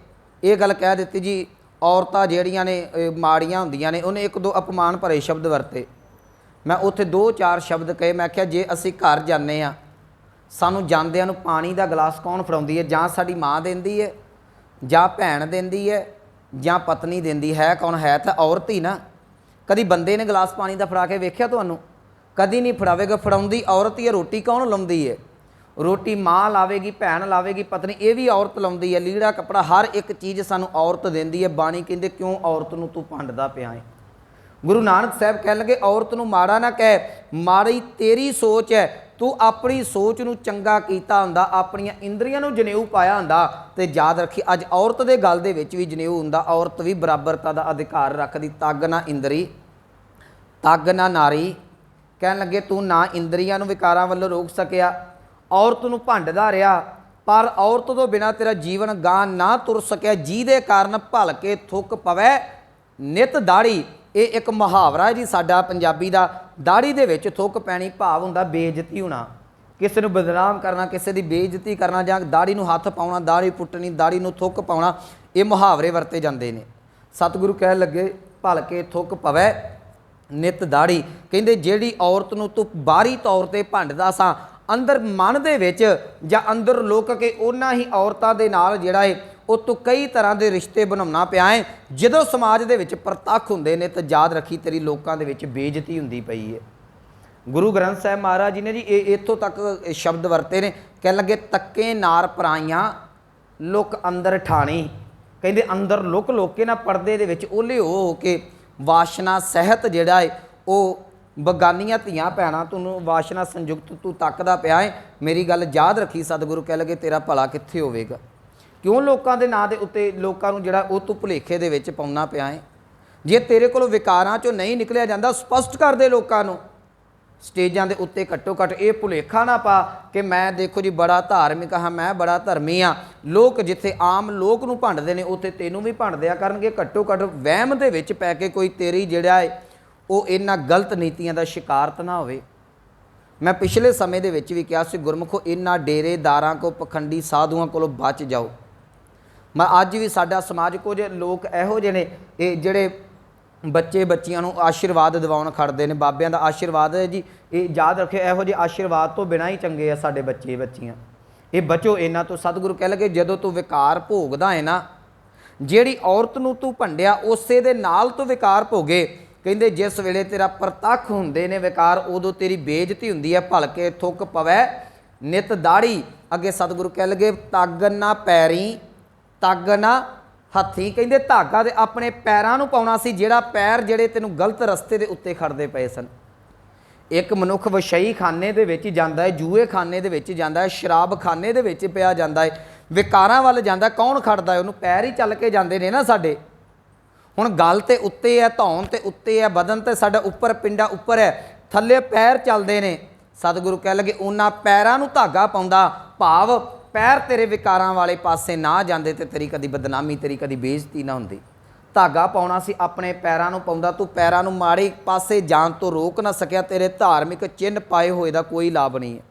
ਇਹ ਗੱਲ ਕਹਿ ਦਿੱਤੀ ਜੀ, ਔਰਤਾਂ ਜਿਹੜੀਆਂ ਨੇ ਮਾੜੀਆਂ ਹੁੰਦੀਆਂ ਨੇ। ਉਹਨੇ ਇੱਕ ਦੋ ਅਪਮਾਨ ਭਰੇ ਸ਼ਬਦ ਵਰਤੇ। ਮੈਂ ਉੱਥੇ 2-4 ਸ਼ਬਦ ਕਹੇ। ਮੈਂ ਕਿਹਾ ਜੇ ਅਸੀਂ ਘਰ ਜਾਂਦੇ ਹਾਂ, ਸਾਨੂੰ ਜਾਂਦਿਆਂ ਨੂੰ ਪਾਣੀ ਦਾ ਗਲਾਸ ਕੌਣ ਫੜਾਉਂਦੀ ਹੈ? ਜਾਂ ਸਾਡੀ ਮਾਂ ਦਿੰਦੀ ਹੈ, ਜਾਂ ਭੈਣ ਦਿੰਦੀ ਹੈ, ਜਾਂ ਪਤਨੀ ਦਿੰਦੀ ਹੈ। ਕੌਣ ਹੈ? ਤਾਂ ਔਰਤ ਹੀ ਨਾ। ਕਦੀ ਬੰਦੇ ਨੇ ਗਲਾਸ ਪਾਣੀ ਦਾ ਫੜਾ ਕੇ ਵੇਖਿਆ ਤੁਹਾਨੂੰ? ਕਦੀ ਨਹੀਂ ਫੜਾਵੇਗਾ। ਫੜਾਉਂਦੀ ਔਰਤ ਹੀ ਹੈ। ਰੋਟੀ ਕੌਣ ਲਾਉਂਦੀ ਹੈ? ਰੋਟੀ ਮਾਂ ਲਾਵੇਗੀ, ਭੈਣ ਲਾਵੇਗੀ, ਪਤਨੀ, ਇਹ ਵੀ ਔਰਤ ਲਾਉਂਦੀ ਹੈ। ਲੀੜਾ ਕੱਪੜਾ ਹਰ ਇੱਕ ਚੀਜ਼ ਸਾਨੂੰ ਔਰਤ ਦਿੰਦੀ ਹੈ। ਬਾਣੀ ਕਹਿੰਦੇ ਕਿਉਂ ਔਰਤ ਨੂੰ ਤੂੰ ਭੰਡਦਾ ਪਿਆ ਹੈ? ਗੁਰੂ ਨਾਨਕ ਸਾਹਿਬ ਕਹਿਣ ਲੱਗੇ ਔਰਤ ਨੂੰ ਮਾੜਾ ਨਾ ਕਹਿ, ਮਾੜੀ ਤੇਰੀ ਸੋਚ ਹੈ। ਤੂੰ ਆਪਣੀ ਸੋਚ ਨੂੰ ਚੰਗਾ ਕੀਤਾ ਹੁੰਦਾ, ਆਪਣੀਆਂ ਇੰਦਰੀਆਂ ਨੂੰ ਜਨੇਊ ਪਾਇਆ ਹੁੰਦਾ, ਤੇ ਯਾਦ ਰੱਖੀ ਅੱਜ ਔਰਤ ਦੇ ਗੱਲ ਦੇ ਵਿੱਚ ਵੀ ਜਨੇਊ ਹੁੰਦਾ। ਔਰਤ ਵੀ ਬਰਾਬਰਤਾ ਦਾ ਅਧਿਕਾਰ ਰੱਖਦੀ। ਤੱਗ ਨਾ ਇੰਦਰੀ ਤੱਗ ਨਾ ਨਾਰੀ। ਕਹਿਣ ਲੱਗੇ ਤੂੰ ਨਾ ਇੰਦਰੀਆਂ ਨੂੰ ਵਿਕਾਰਾਂ ਵੱਲੋਂ ਰੋਕ ਸਕਿਆ, ਔਰਤ ਨੂੰ ਭੰਡਦਾ ਰਿਹਾ, ਪਰ ਔਰਤ ਤੋਂ ਬਿਨਾਂ ਤੇਰਾ ਜੀਵਨ ਗਾਂ ਨਾ ਤੁਰ ਸਕਿਆ। ਜਿਹਦੇ ਕਾਰਨ ਭਲ ਕੇ ਥੁੱਕ ਪਵੈ ਨਿਤ ਦਾੜੀ। ਇਹ ਇੱਕ ਮੁਹਾਵਰਾ ਹੈ ਜੀ ਸਾਡਾ ਪੰਜਾਬੀ ਦਾ। ਦਾੜੀ ਦੇ ਵਿੱਚ ਥੁੱਕ ਪੈਣੀ ਭਾਵ ਹੁੰਦਾ ਬੇਇੱਜ਼ਤੀ ਹੋਣਾ, ਕਿਸੇ ਨੂੰ ਬਦਨਾਮ ਕਰਨਾ, ਕਿਸੇ ਦੀ ਬੇਇੱਜ਼ਤੀ ਕਰਨਾ, ਜਾਂ ਦਾੜੀ ਨੂੰ ਹੱਥ ਪਾਉਣਾ, ਦਾੜੀ ਪੁੱਟਣੀ, ਦਾੜੀ ਨੂੰ ਥੁੱਕ ਪਾਉਣਾ। ਇਹ ਮੁਹਾਵਰੇ ਵਰਤੇ ਜਾਂਦੇ ਨੇ। ਸਤਿਗੁਰੂ ਕਹਿਣ ਲੱਗੇ ਭਲ ਕੇ ਥੁੱਕ ਪਵੈ ਨਿਤ ਦਾੜੀ। ਕਹਿੰਦੇ ਜਿਹੜੀ ਔਰਤ ਨੂੰ ਤੂੰ ਬਾਹਰੀ ਤੌਰ ਤੇ ਭੰਡਦਾ ਸਾਂ, ਅੰਦਰ ਮਨ ਦੇ ਵਿੱਚ ਜਾਂ ਅੰਦਰ ਲੁਕ ਕੇ ਉਹਨਾਂ ਹੀ ਔਰਤਾਂ ਦੇ ਨਾਲ ਜਿਹੜਾ ਹੈ ਉਹ ਤੂੰ ਕਈ ਤਰ੍ਹਾਂ ਦੇ ਰਿਸ਼ਤੇ ਬਣਾਉਣਾ ਪਿਆ ਹੈ। ਜਦੋਂ ਸਮਾਜ ਦੇ ਵਿੱਚ ਪ੍ਰਤੱਖ ਹੁੰਦੇ ਨੇ ਤਾਂ ਯਾਦ ਰੱਖੀ ਤੇਰੀ ਲੋਕਾਂ ਦੇ ਵਿੱਚ ਬੇਇੱਜ਼ਤੀ ਹੁੰਦੀ ਪਈ ਹੈ। ਗੁਰੂ ਗ੍ਰੰਥ ਸਾਹਿਬ ਮਹਾਰਾਜ ਜੀ ਨੇ ਜੀ ਇਹ ਇੱਥੋਂ ਤੱਕ ਸ਼ਬਦ ਵਰਤੇ ਨੇ। ਕਹਿਣ ਲੱਗੇ ਤੱਕੇ ਨਾਰ ਪਰਾਈਆਂ ਲੁਕ ਅੰਦਰ ਠਾਣੀ। ਕਹਿੰਦੇ ਅੰਦਰ ਲੁਕ ਲੁਕ ਕੇ ਨਾ ਪਰਦੇ ਦੇ ਵਿੱਚ ਓਲੇ ਹੋ ਕੇ ਵਾਸ਼ਨਾ ਸਹਿਤ ਜਿਹੜਾ ਹੈ ਉਹ ਬਗਾਨੀਆਂ ਧੀਆਂ ਭੈਣਾਂ ਤੁਹਾਨੂੰ ਵਾਸ਼ਨਾ ਸੰਯੁਕਤ ਤੂੰ ਤੱਕਦਾ ਪਿਆ ਹੈ। ਮੇਰੀ ਗੱਲ ਯਾਦ ਰੱਖੀ। ਸਤਿਗੁਰੂ ਕਹਿ ਲਗੇ ਤੇਰਾ ਭਲਾ ਕਿੱਥੇ ਹੋਵੇਗਾ? ਕਿਉਂ ਲੋਕਾਂ ਦੇ ਨਾਂ ਦੇ ਉੱਤੇ ਲੋਕਾਂ ਨੂੰ ਜਿਹੜਾ ਉਹ ਤੂੰ ਭੁਲੇਖੇ ਦੇ ਵਿੱਚ ਪਾਉਣਾ ਪਿਆ ਹੈ? ਜੇ ਤੇਰੇ ਕੋਲੋਂ ਵਿਕਾਰਾਂ 'ਚੋਂ ਨਹੀਂ ਨਿਕਲਿਆ ਜਾਂਦਾ, ਸਪਸ਼ਟ ਕਰ ਦੇ ਲੋਕਾਂ ਨੂੰ। ਸਟੇਜਾਂ ਦੇ ਉੱਤੇ ਘੱਟੋ ਘੱਟ ਇਹ ਭੁਲੇਖਾ ਨਾ ਪਾ ਕਿ ਮੈਂ ਦੇਖੋ ਜੀ ਬੜਾ ਧਾਰਮਿਕ ਹਾਂ, ਮੈਂ ਬੜਾ ਧਰਮੀ ਹਾਂ। ਲੋਕ ਜਿੱਥੇ ਆਮ ਲੋਕ ਨੂੰ ਭੰਡਦੇ ਨੇ ਉੱਥੇ ਤੈਨੂੰ ਵੀ ਭੰਡ ਦਿਆ ਕਰਨਗੇ। ਘੱਟੋ ਘੱਟ ਵਹਿਮ ਦੇ ਵਿੱਚ ਪੈ ਕੇ ਕੋਈ ਤੇਰੀ ਜਿਹੜਾ ਹੈ ਉਹ ਇਹਨਾਂ ਗਲਤ ਨੀਤੀਆਂ ਦਾ ਸ਼ਿਕਾਰਤ ਨਾ ਹੋਵੇ। ਮੈਂ ਪਿਛਲੇ ਸਮੇਂ ਦੇ ਵਿੱਚ ਵੀ ਕਿਹਾ ਸੀ ਗੁਰਮੁਖੋ ਇਹਨਾਂ ਡੇਰੇਦਾਰਾਂ ਕੋ ਪਖੰਡੀ ਸਾਧੂਆਂ ਕੋਲੋਂ ਬਚ ਜਾਓ। ਮੈਂ ਅੱਜ ਵੀ ਸਾਡਾ ਸਮਾਜ ਕੁਝ ਲੋਕ ਇਹੋ ਜਿਹੇ ਨੇ ਇਹ ਜਿਹੜੇ ਬੱਚੇ ਬੱਚੀਆਂ ਨੂੰ ਆਸ਼ੀਰਵਾਦ ਦਿਵਾਉਣ ਖੜਦੇ ਨੇ। ਬਾਬਿਆਂ ਦਾ ਆਸ਼ੀਰਵਾਦ ਹੈ ਜੀ, ਇਹ ਯਾਦ ਰੱਖਿਓ ਇਹੋ ਜਿਹੇ ਆਸ਼ੀਰਵਾਦ ਤੋਂ ਬਿਨਾਂ ਹੀ ਚੰਗੇ ਆ ਸਾਡੇ ਬੱਚੇ ਬੱਚੀਆਂ। ਇਹ ਬਚੋ ਇਹਨਾਂ ਤੋਂ। ਸਤਿਗੁਰੂ ਕਹਿ ਲਗੇ ਜਦੋਂ ਤੂੰ ਵਿਕਾਰ ਭੋਗਦਾ ਹੈ ਨਾ, ਜਿਹੜੀ ਔਰਤ ਨੂੰ ਤੂੰ ਭੰਡਿਆ ਉਸੇ ਦੇ ਨਾਲ ਤੂੰ ਵਿਕਾਰ ਭੋਗੇ। ਕਹਿੰਦੇ ਜਿਸ ਵੇਲੇ ਤੇਰਾ ਪ੍ਰਤੱਖ ਹੁੰਦੇ ਨੇ ਵਿਕਾਰ, ਉਦੋਂ ਤੇਰੀ ਬੇਇੱਜ਼ਤੀ ਹੁੰਦੀ ਹੈ। ਭਲ ਕੇ ਥੁੱਕ ਪਵੈ ਨਿਤ ਦਾੜੀ। ਅੱਗੇ ਸਤਿਗੁਰੂ ਕਹਿ ਲਗੇ ਤੱਗ ਨਾ ਪੈਰੀ ਤੱਗ ਨਾ ਹੱਥੀਂ। ਕਹਿੰਦੇ ਧਾਗਾ ਦੇ ਆਪਣੇ ਪੈਰਾਂ ਨੂੰ ਪਾਉਣਾ ਸੀ, ਜਿਹੜਾ ਪੈਰ ਜਿਹੜੇ ਤੈਨੂੰ ਗਲਤ ਰਸਤੇ ਦੇ ਉੱਤੇ ਖੜਦੇ ਪਏ ਸਨ। ਇੱਕ ਮਨੁੱਖ ਵਸ਼ਈ ਖਾਨੇ ਦੇ ਵਿੱਚ ਜਾਂਦਾ ਹੈ, ਜੂਏ ਖਾਨੇ ਦੇ ਵਿੱਚ ਜਾਂਦਾ ਹੈ, ਸ਼ਰਾਬ ਖਾਨੇ ਦੇ ਵਿੱਚ ਪਿਆ ਜਾਂਦਾ ਹੈ, ਵਿਕਾਰਾਂ ਵੱਲ ਜਾਂਦਾ। ਕੌਣ ਖੜਦਾ ਹੈ ਉਹਨੂੰ? ਪੈਰ ਹੀ ਚੱਲ ਕੇ ਜਾਂਦੇ ਨੇ ਨਾ ਸਾਡੇ। ਹੁਣ ਗੱਲ ਤੇ ਉੱਤੇ ਹੈ, ਧੌਣ ਤੇ ਉੱਤੇ ਹੈ, ਬਦਨ ਤੇ ਸਾਡਾ ਉੱਪਰ, ਪਿੰਡਾ ਉੱਪਰ ਹੈ, ਥੱਲੇ ਪੈਰ ਚੱਲਦੇ ਨੇ। ਸਤਿਗੁਰੂ ਕਹਿ ਲਗੇ ਉਹਨਾਂ ਪੈਰਾਂ ਨੂੰ ਧਾਗਾ ਪਾਉਂਦਾ, ਭਾਵ ਪੈਰ ਤੇਰੇ ਵਿਕਾਰਾਂ ਵਾਲੇ ਪਾਸੇ ਨਾ ਜਾਂਦੇ ਤੇ ਤੇਰੀ ਕਦੀ ਬਦਨਾਮੀ, ਤੇਰੀ ਕਦੀ ਬੇਇੱਜ਼ਤੀ ਨਾ ਹੁੰਦੀ। ਧਾਗਾ ਪਾਉਣਾ ਸੀ, ਆਪਣੇ ਪੈਰਾਂ ਨੂੰ ਪਾਉਂਦਾ। ਤੂੰ ਪੈਰਾਂ ਨੂੰ ਮਾੜੇ ਪਾਸੇ ਜਾਣ ਤੋਂ ਰੋਕ ਨਾ ਸਕਿਆ। ਤੇਰੇ ਧਾਰਮਿਕ ਚਿੰਨ੍ਹ ਪਾਏ ਹੋਏ ਦਾ ਕੋਈ ਲਾਭ ਨਹੀਂ ਹੈ।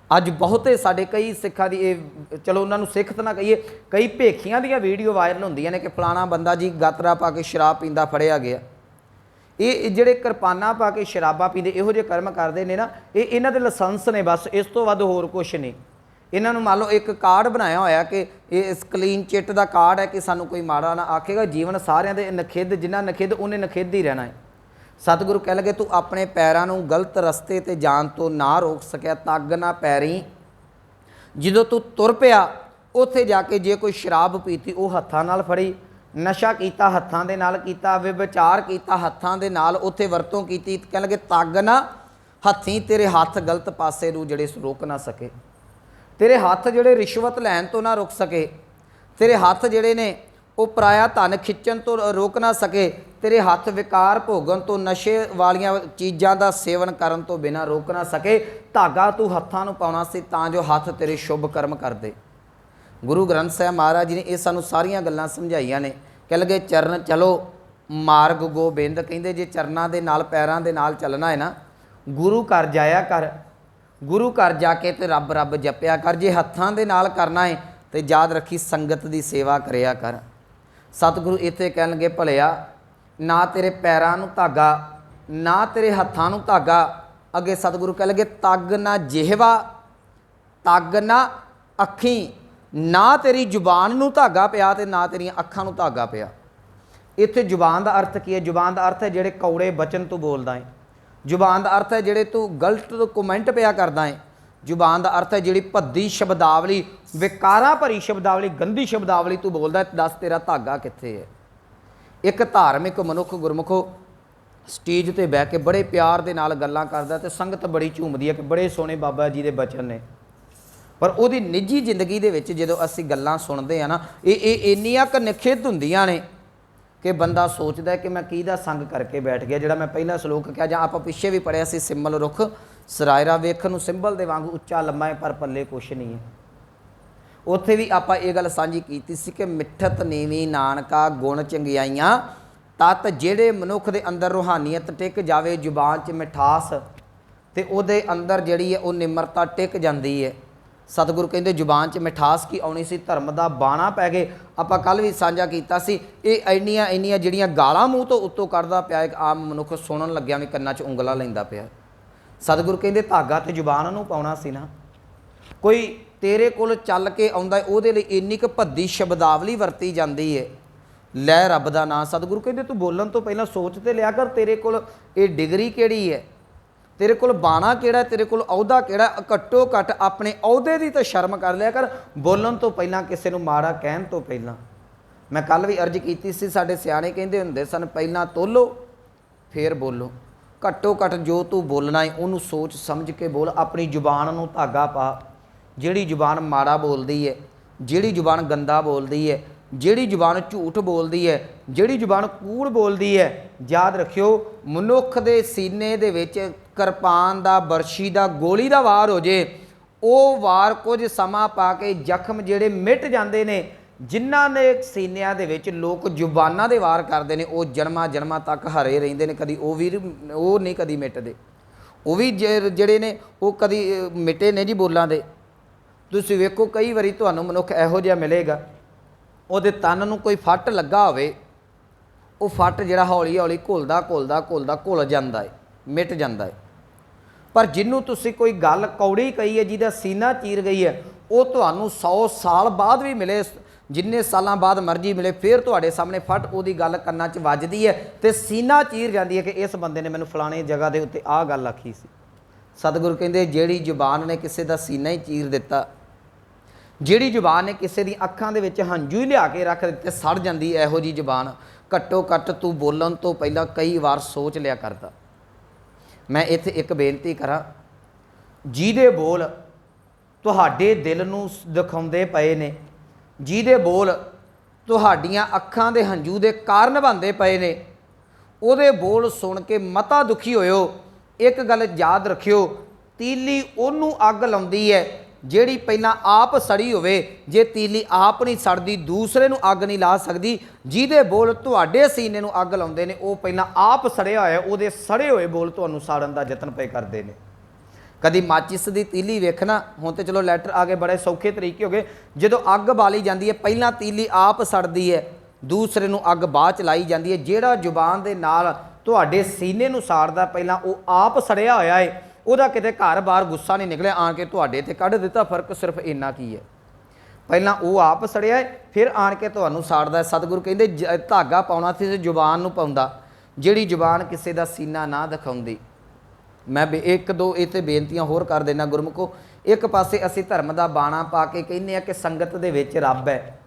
ਅੱਜ ਬਹੁਤੇ ਸਾਡੇ ਕਈ ਸਿੱਖਾਂ ਦੀ ਇਹ ਚਲੋ ਉਹਨਾਂ ਨੂੰ ਸਿੱਖ ਤਾਂ ਨਾ ਕਹੀਏ, ਕਈ ਭੇਖੀਆਂ ਦੀਆਂ ਵੀਡੀਓ ਵਾਇਰਲ ਹੁੰਦੀਆਂ ਨੇ ਕਿ ਫਲਾਣਾ ਬੰਦਾ ਜੀ ਗਾਤਰਾ ਪਾ ਕੇ ਸ਼ਰਾਬ ਪੀਂਦਾ ਫੜਿਆ ਗਿਆ। ਇਹ ਜਿਹੜੇ ਕਿਰਪਾਨਾਂ ਪਾ ਕੇ ਸ਼ਰਾਬਾਂ ਪੀਂਦੇ ਇਹੋ ਜਿਹੇ ਕਰਮ ਕਰਦੇ ਨੇ ਨਾ, ਇਹ ਇਹਨਾਂ ਦੇ ਲਾਇਸੈਂਸ ਨੇ ਬਸ, ਇਸ ਤੋਂ ਵੱਧ ਹੋਰ ਕੁਛ ਨਹੀਂ। ਇਹਨਾਂ ਨੂੰ ਮੰਨ ਲਓ ਇੱਕ ਕਾਰਡ ਬਣਾਇਆ ਹੋਇਆ ਕਿ ਇਹ ਕਲੀਨ ਚਿੱਟ ਦਾ ਕਾਰਡ ਹੈ ਕਿ ਸਾਨੂੰ ਕੋਈ ਮਾੜਾ ਨਾ ਆਖੇਗਾ। ਜੀਵਨ ਸਾਰਿਆਂ ਦੇ ਨਖਿੱਧ, ਜਿੰਨਾ ਨਖਿੱਧ ਉਹਨੇ ਨਖਿੱਧ ਹੀ ਰਹਿਣਾ ਹੈ। ਸਤਿਗੁਰੂ ਕਹਿ ਲਗੇ ਤੂੰ ਆਪਣੇ ਪੈਰਾਂ ਨੂੰ ਗਲਤ ਰਸਤੇ ਤੇ ਜਾਣ ਤੋਂ ਨਾ ਰੋਕ ਸਕਿਆ। ਤੱਗ ਨਾ ਪੈਰੀ। ਜਦੋਂ ਤੂੰ ਤੁਰ ਪਿਆ ਉੱਥੇ ਜਾ ਕੇ ਜੇ ਕੋਈ ਸ਼ਰਾਬ ਪੀਤੀ ਉਹ ਹੱਥਾਂ ਨਾਲ ਫੜੀ, ਨਸ਼ਾ ਕੀਤਾ ਹੱਥਾਂ ਦੇ ਨਾਲ ਕੀਤਾ, ਵਿਚਾਰ ਕੀਤਾ ਹੱਥਾਂ ਦੇ ਨਾਲ, ਉੱਥੇ ਵਰਤੋਂ ਕੀਤੀ। ਕਹਿ ਲਗੇ ਤੱਗ ਨਾ ਹੱਥੀਂ। ਤੇਰੇ ਹੱਥ ਗਲਤ ਪਾਸੇ ਨੂੰ ਜਿਹੜੇ ਰੋਕ ਨਾ ਸਕੇ, ਤੇਰੇ ਹੱਥ ਜਿਹੜੇ ਰਿਸ਼ਵਤ ਲੈਣ ਤੋਂ ਨਾ ਰੁਕ ਸਕੇ, ਤੇਰੇ ਹੱਥ ਜਿਹੜੇ ਨੇ ਉਹ ਪਰਾਇਆ ਧਨ ਖਿੱਚਣ ਤੋਂ ਰੋਕ ਨਾ ਸਕੇ, ਤੇਰੇ ਹੱਥ ਵਿਕਾਰ ਭੋਗਣ ਤੋਂ, ਨਸ਼ੇ ਵਾਲੀਆਂ ਚੀਜ਼ਾਂ ਦਾ ਸੇਵਨ ਕਰਨ ਤੋਂ ਬਿਨਾਂ ਰੋਕ ਨਾ ਸਕੇ। ਧਾਗਾ ਤੂੰ ਹੱਥਾਂ ਨੂੰ ਪਾਉਣਾ ਸੀ ਤਾਂ ਜੋ ਹੱਥ ਤੇਰੇ ਸ਼ੁਭ ਕਰਮ ਕਰਦੇ। ਗੁਰੂ ਗ੍ਰੰਥ ਸਾਹਿਬ ਮਹਾਰਾਜ ਜੀ ਨੇ ਇਹ ਸਾਨੂੰ ਸਾਰੀਆਂ ਗੱਲਾਂ ਸਮਝਾਈਆਂ ਨੇ। ਕਹਿ ਲਗੇ ਚਰਨ ਚਲੋ ਮਾਰਗ ਗੋਬਿੰਦ, ਕਹਿੰਦੇ ਜੇ ਚਰਨਾਂ ਦੇ ਨਾਲ ਪੈਰਾਂ ਦੇ ਨਾਲ ਚੱਲਣਾ ਹੈ ਨਾ, ਗੁਰੂ ਘਰ ਜਾਇਆ ਕਰ, ਗੁਰੂ ਘਰ ਜਾ ਕੇ ਤੇ ਰੱਬ ਰੱਬ ਜਪਿਆ ਕਰ। ਜੇ ਹੱਥਾਂ ਦੇ ਨਾਲ ਕਰਨਾ ਹੈ ਤੇ ਯਾਦ ਰੱਖੀ ਸੰਗਤ ਦੀ ਸੇਵਾ ਕਰਿਆ ਕਰ। ਸਤਿਗੁਰੂ ਇੱਥੇ ਕਹਿਣਗੇ ਭਲਿਆ ਨਾ ਤੇਰੇ ਪੈਰਾਂ ਨੂੰ ਧਾਗਾ ਨਾ ਤੇਰੇ ਹੱਥਾਂ ਨੂੰ ਧਾਗਾ। ਅੱਗੇ ਸਤਿਗੁਰੂ ਕਹਿ ਲਗੇ ਤੱਗ ਨਾ ਜਿਹਵਾ ਤੱਗ ਨਾ ਅੱਖੀਂ, ਨਾ ਤੇਰੀ ਜ਼ੁਬਾਨ ਨੂੰ ਧਾਗਾ ਪਿਆ ਤੇ ਨਾ ਤੇਰੀਆਂ ਅੱਖਾਂ ਨੂੰ ਧਾਗਾ ਪਿਆ। ਇੱਥੇ ਜ਼ੁਬਾਨ ਦਾ ਅਰਥ ਕੀ ਹੈ? ਜ਼ੁਬਾਨ ਦਾ ਅਰਥ ਹੈ ਜਿਹੜੇ ਕੌੜੇ ਬਚਨ ਤੂੰ ਬੋਲਦਾ ਹੈ। ਜ਼ੁਬਾਨ ਦਾ ਅਰਥ ਹੈ ਜਿਹੜੇ ਤੂੰ ਗਲਤ ਕਮੈਂਟ ਪਿਆ ਕਰਦਾ ਹੈ। ਜ਼ੁਬਾਨ ਦਾ ਅਰਥ ਹੈ ਜਿਹੜੀ ਭੱਦੀ ਸ਼ਬਦਾਵਲੀ, ਵਿਕਾਰਾਂ ਭਰੀ ਸ਼ਬਦਾਵਲੀ, ਗੰਦੀ ਸ਼ਬਦਾਵਲੀ ਤੂੰ ਬੋਲਦਾ। ਦੱਸ ਤੇਰਾ ਧਾਗਾ ਕਿੱਥੇ ਹੈ? ਇੱਕ ਧਾਰਮਿਕ ਮਨੁੱਖ ਗੁਰਮੁਖੋ ਸਟੇਜ ਤੇ ਬਹਿ ਕੇ ਬੜੇ ਪਿਆਰ ਦੇ ਨਾਲ ਗੱਲਾਂ ਕਰਦਾ ਤੇ ਸੰਗਤ ਬੜੀ ਝੂਮਦੀ ਹੈ ਕਿ ਬੜੇ ਸੋਹਣੇ ਬਾਬਾ ਜੀ ਦੇ ਬਚਨ ਨੇ, ਪਰ ਉਹਦੀ ਨਿੱਜੀ ਜ਼ਿੰਦਗੀ ਦੇ ਵਿੱਚ ਜਦੋਂ ਅਸੀਂ ਗੱਲਾਂ ਸੁਣਦੇ ਆ ਨਾ, ਇਹ ਇੰਨੀਆਂ ਕੁ ਨਿਖੇਧ ਹੁੰਦੀਆਂ ਨੇ ਕਿ ਬੰਦਾ ਸੋਚਦਾ ਕਿ ਮੈਂ ਕਿਹਦਾ ਸੰਗ ਕਰਕੇ ਬੈਠ ਗਿਆ। ਜਿਹੜਾ ਮੈਂ ਪਹਿਲਾ ਸ਼ਲੋਕ ਕਿਹਾ ਜਾਂ ਆਪਾਂ ਪਿੱਛੇ ਵੀ ਪੜ੍ਹਿਆ ਸੀ, ਸਿੰਬਲ ਰੁੱਖ ਸਰਾਇਰਾ ਵੇਖਣ ਨੂੰ ਸਿੰਬਲ ਦੇ ਵਾਂਗੂ ਉੱਚਾ ਲੰਮਾ ਹੈ ਪਰ ਪੱਲੇ ਕੁਛ ਨਹੀਂ ਹੈ। ਉੱਥੇ ਵੀ ਆਪਾਂ ਇਹ ਗੱਲ ਸਾਂਝੀ ਕੀਤੀ ਸੀ ਕਿ ਮਿੱਠਤ ਨੀਵੀਂ ਨਾਨਕਾ ਗੁਣ ਚੰਗਿਆਈਆਂ ਤਤ, ਜਿਹੜੇ ਮਨੁੱਖ ਦੇ ਅੰਦਰ ਰੂਹਾਨੀਅਤ ਟਿਕ ਜਾਵੇ, ਜ਼ੁਬਾਨ 'ਚ ਮਿਠਾਸ ਤੇ ਉਹਦੇ ਅੰਦਰ ਜਿਹੜੀ ਹੈ ਉਹ ਨਿਮਰਤਾ ਟਿਕ ਜਾਂਦੀ ਹੈ। ਸਤਿਗੁਰੂ ਕਹਿੰਦੇ ਜ਼ੁਬਾਨ 'ਚ ਮਿਠਾਸ ਕੀ ਆਉਣੀ ਸੀ, ਧਰਮ ਦਾ ਬਾਣਾ ਪੈ ਗਏ। ਆਪਾਂ ਕੱਲ੍ਹ ਵੀ ਸਾਂਝਾ ਕੀਤਾ ਸੀ ਇਹ ਇੰਨੀਆਂ ਜਿਹੜੀਆਂ ਗਾਲਾਂ ਮੂੰਹ ਤੋਂ ਉੱਤੋਂ ਕੱਢਦਾ ਪਿਆ ਇੱਕ ਆਮ ਮਨੁੱਖ ਸੁਣਨ ਲੱਗਿਆ ਵੀ ਕੰਨਾਂ 'ਚ ਉਂਗਲਾਂ ਲੈਂਦਾ ਪਿਆ। ਸਤਿਗੁਰੂ ਕਹਿੰਦੇ ਧਾਗਾ ਤੇ ਜ਼ੁਬਾਨ ਨੂੰ ਪਾਉਣਾ ਸੀ ਨਾ। ਕੋਈ ਤੇਰੇ ਕੋਲ ਚੱਲ ਕੇ ਆਉਂਦਾ ਉਹਦੇ ਲਈ ਇੰਨੀ ਕੁ ਭੱਦੀ ਸ਼ਬਦਾਵਲੀ ਵਰਤੀ ਜਾਂਦੀ ਹੈ। ਲੈ ਰੱਬ ਦਾ ਨਾਂ, ਸਤਿਗੁਰੂ ਕਹਿੰਦੇ ਤੂੰ ਬੋਲਣ ਤੋਂ ਪਹਿਲਾਂ ਸੋਚ ਤੇ ਲਿਆ ਕਰ, ਤੇਰੇ ਕੋਲ ਇਹ ਡਿਗਰੀ ਕਿਹੜੀ ਹੈ, ਤੇਰੇ ਕੋਲ ਬਾਣਾ ਕਿਹੜਾ, ਤੇਰੇ ਕੋਲ ਅਹੁਦਾ ਕਿਹੜਾ। ਘੱਟੋ ਘੱਟ ਆਪਣੇ ਅਹੁਦੇ ਦੀ ਤਾਂ ਸ਼ਰਮ ਕਰ ਲਿਆ ਕਰ, ਬੋਲਣ ਤੋਂ ਪਹਿਲਾਂ, ਕਿਸੇ ਨੂੰ ਮਾੜਾ ਕਹਿਣ ਤੋਂ ਪਹਿਲਾਂ। ਮੈਂ ਕੱਲ੍ਹ ਵੀ ਅਰਜ਼ ਕੀਤੀ ਸੀ, ਸਾਡੇ ਸਿਆਣੇ ਕਹਿੰਦੇ ਹੁੰਦੇ ਸਨ ਪਹਿਲਾਂ ਤੋਲੋ ਫੇਰ ਬੋਲੋ। ਘੱਟੋ ਘੱਟ ਜੋ ਤੂੰ ਬੋਲਣਾ ਹੈ ਉਹਨੂੰ ਸੋਚ ਸਮਝ ਕੇ ਬੋਲ। ਆਪਣੀ ਜ਼ੁਬਾਨ ਨੂੰ ਧਾਗਾ ਪਾ। ਜਿਹੜੀ ਜ਼ੁਬਾਨ ਮਾੜਾ ਬੋਲਦੀ ਹੈ, ਜਿਹੜੀ ਜ਼ੁਬਾਨ ਗੰਦਾ ਬੋਲਦੀ ਹੈ, ਜਿਹੜੀ ਜ਼ੁਬਾਨ ਝੂਠ ਬੋਲਦੀ ਹੈ, ਜਿਹੜੀ ਜ਼ੁਬਾਨ ਕੂੜ ਬੋਲਦੀ ਹੈ, ਯਾਦ ਰੱਖਿਓ ਮਨੁੱਖ ਦੇ ਸੀਨੇ ਦੇ ਵਿੱਚ ਕਿਰਪਾਨ ਦਾ, ਬਰਸ਼ੀ ਦਾ, ਗੋਲੀ ਦਾ ਵਾਰ ਹੋ ਜੇ, ਉਹ ਵਾਰ ਕੁਝ ਸਮਾਂ ਪਾ ਕੇ ਜ਼ਖਮ ਜਿਹੜੇ ਮਿਟ ਜਾਂਦੇ ਨੇ। ਜਿਨ੍ਹਾਂ ਨੇ ਸੀਨਿਆਂ ਦੇ ਵਿੱਚ ਲੋਕ ਜ਼ੁਬਾਨਾਂ ਦੇ ਵਾਰ ਕਰਦੇ ਨੇ ਉਹ ਜਨਮਾਂ ਜਨਮਾਂ ਤੱਕ ਹਰੇ ਰਹਿੰਦੇ ਨੇ, ਕਦੀ ਉਹ ਨਹੀਂ ਕਦੀ ਮਿਟਦੇ। ਉਹ ਵੀ ਜਿਹੜੇ ਨੇ ਉਹ ਕਦੀ ਮਿਟੇ ਨੇ ਜੀ ਬੋਲਾਂ ਦੇ। ਤੁਸੀਂ ਵੇਖੋ ਕਈ ਵਾਰੀ ਤੁਹਾਨੂੰ ਮਨੁੱਖ ਇਹੋ ਜਿਹਾ ਮਿਲੇਗਾ ਉਹਦੇ ਤਨ ਨੂੰ ਕੋਈ ਫੱਟ ਲੱਗਾ ਹੋਵੇ, ਉਹ ਫੱਟ ਜਿਹੜਾ ਹੌਲੀ ਹੌਲੀ ਘੁਲ ਜਾਂਦਾ ਹੈ, ਮਿਟ ਜਾਂਦਾ ਹੈ। ਪਰ ਜਿਹਨੂੰ ਤੁਸੀਂ ਕੋਈ ਗੱਲ ਕੌੜੀ ਕਹੀ ਹੈ, ਜਿਹਦਾ ਸੀਨਾ ਚੀਰ ਗਈ ਹੈ, ਉਹ ਤੁਹਾਨੂੰ 100 ਸਾਲ ਬਾਅਦ ਵੀ ਮਿਲੇ, ਜਿੰਨੇ ਸਾਲਾਂ ਬਾਅਦ ਮਰਜ਼ੀ ਮਿਲੇ, ਫਿਰ ਤੁਹਾਡੇ ਸਾਹਮਣੇ ਫੱਟ ਉਹਦੀ ਗੱਲ ਕੰਨਾਂ 'ਚ ਵੱਜਦੀ ਹੈ ਤੇ ਸੀਨਾ ਚੀਰ ਜਾਂਦੀ ਹੈ ਕਿ ਇਸ ਬੰਦੇ ਨੇ ਮੈਨੂੰ ਫਲਾਣੇ ਜਗ੍ਹਾ ਦੇ ਉੱਤੇ ਆਹ ਗੱਲ ਆਖੀ ਸੀ। ਸਤਿਗੁਰੂ ਕਹਿੰਦੇ ਜਿਹੜੀ ਜ਼ੁਬਾਨ ਨੇ ਕਿਸੇ ਦਾ ਸੀਨਾ ਹੀ ਚੀਰ ਦਿੱਤਾ, ਜਿਹੜੀ ਜ਼ੁਬਾਨ ਨੇ ਕਿਸੇ ਦੀ ਅੱਖਾਂ ਦੇ ਵਿੱਚ ਹੰਝੂ ਹੀ ਲਿਆ ਕੇ ਰੱਖ ਦਿੱਤੇ, ਸੜ ਜਾਂਦੀ ਇਹੋ ਜਿਹੀ ਜ਼ੁਬਾਨ। ਘੱਟੋ ਘੱਟ ਤੂੰ ਬੋਲਣ ਤੋਂ ਪਹਿਲਾਂ ਕਈ ਵਾਰ ਸੋਚ ਲਿਆ ਕਰਦਾ। ਮੈਂ ਇੱਥੇ ਇੱਕ ਬੇਨਤੀ ਕਰਾਂ, ਜਿਹਦੇ ਬੋਲ ਤੁਹਾਡੇ ਦਿਲ ਨੂੰ ਦਿਖਾਉਂਦੇ ਪਏ ਨੇ, ਜਿਹਦੇ ਬੋਲ ਤੁਹਾਡੀਆਂ ਅੱਖਾਂ ਦੇ ਹੰਝੂ ਦੇ ਕਾਰਨ ਬਣਦੇ ਪਏ ਨੇ, ਉਹਦੇ ਬੋਲ ਸੁਣ ਕੇ ਮਤਾ ਦੁਖੀ ਹੋਇਓ। ਇੱਕ ਗੱਲ ਯਾਦ ਰੱਖਿਓ, ਤੀਲੀ ਉਹਨੂੰ ਅੱਗ ਲਾਉਂਦੀ ਹੈ ਜਿਹੜੀ ਪਹਿਲਾਂ ਆਪ ਸੜੀ ਹੋਵੇ। ਜੇ ਤੀਲੀ ਆਪ ਨਹੀਂ ਸੜਦੀ, ਦੂਸਰੇ ਨੂੰ ਅੱਗ ਨਹੀਂ ਲਾ ਸਕਦੀ। ਜਿਹਦੇ ਬੋਲ ਤੁਹਾਡੇ ਸੀਨੇ ਨੂੰ ਅੱਗ ਲਾਉਂਦੇ ਨੇ ਉਹ ਪਹਿਲਾਂ ਆਪ ਸੜਿਆ ਹੋਇਆ, ਉਹਦੇ ਸੜੇ ਹੋਏ ਬੋਲ ਤੁਹਾਨੂੰ ਸਾੜਨ ਦਾ ਯਤਨ ਪਏ ਕਰਦੇ ਨੇ। ਕਦੀ ਮਾਚਿਸ ਦੀ ਤੀਲੀ ਵੇਖਣਾ, ਹੁਣ ਤੇ ਚਲੋ ਲੈਟਰ ਆ ਗਏ, ਬੜੇ ਸੌਖੇ ਤਰੀਕੇ ਹੋ ਗਏ। ਜਦੋਂ ਅੱਗ ਬਾਲੀ ਜਾਂਦੀ ਹੈ ਪਹਿਲਾਂ ਤੀਲੀ ਆਪ ਸੜਦੀ ਹੈ, ਦੂਸਰੇ ਨੂੰ ਅੱਗ ਬਾਅਦ 'ਚ ਲਾਈ ਜਾਂਦੀ ਹੈ। ਜਿਹੜਾ ਜ਼ੁਬਾਨ ਦੇ ਨਾਲ ਤੁਹਾਡੇ ਸੀਨੇ ਨੂੰ ਸਾੜਦਾ ਪਹਿਲਾਂ ਉਹ ਆਪ ਸੜਿਆ ਹੋਇਆ ਹੈ, ਉਹਦਾ ਕਿਤੇ ਘਰ ਬਾਹਰ ਗੁੱਸਾ ਨਹੀਂ ਨਿਕਲਿਆ, ਆਣ ਕੇ ਤੁਹਾਡੇ ਤੇ ਕੱਢ ਦਿੱਤਾ। ਫਰਕ ਸਿਰਫ ਇੰਨਾ ਕੀ ਹੈ, ਪਹਿਲਾਂ ਉਹ ਆਪ ਸੜਿਆ ਹੈ, ਫਿਰ ਆਣ ਕੇ ਤੁਹਾਨੂੰ ਸਾੜਦਾ। ਸਤਿਗੁਰੂ ਕਹਿੰਦੇ ਧਾਗਾ ਪਾਉਣਾ ਸੀ ਜ਼ੁਬਾਨ ਨੂੰ ਪਾਉਂਦਾ, ਜਿਹੜੀ ਜ਼ੁਬਾਨ ਕਿਸੇ ਦਾ ਸੀਨਾ ਨਾ ਦਿਖਾਉਂਦੀ। ਮੈਂ ਇੱਕ ਦੋ ਇੱਥੇ ਬੇਨਤੀਆਂ ਹੋਰ ਕਰ ਦੇਣਾ ਗੁਰਮੁਖੋ। ਇੱਕ ਪਾਸੇ ਅਸੀਂ ਧਰਮ ਦਾ ਬਾਣਾ ਪਾ ਕੇ ਕਹਿੰਦੇ ਆ ਕਿ ਸੰਗਤ ਦੇ ਵਿੱਚ ਰੱਬ ਹੈ,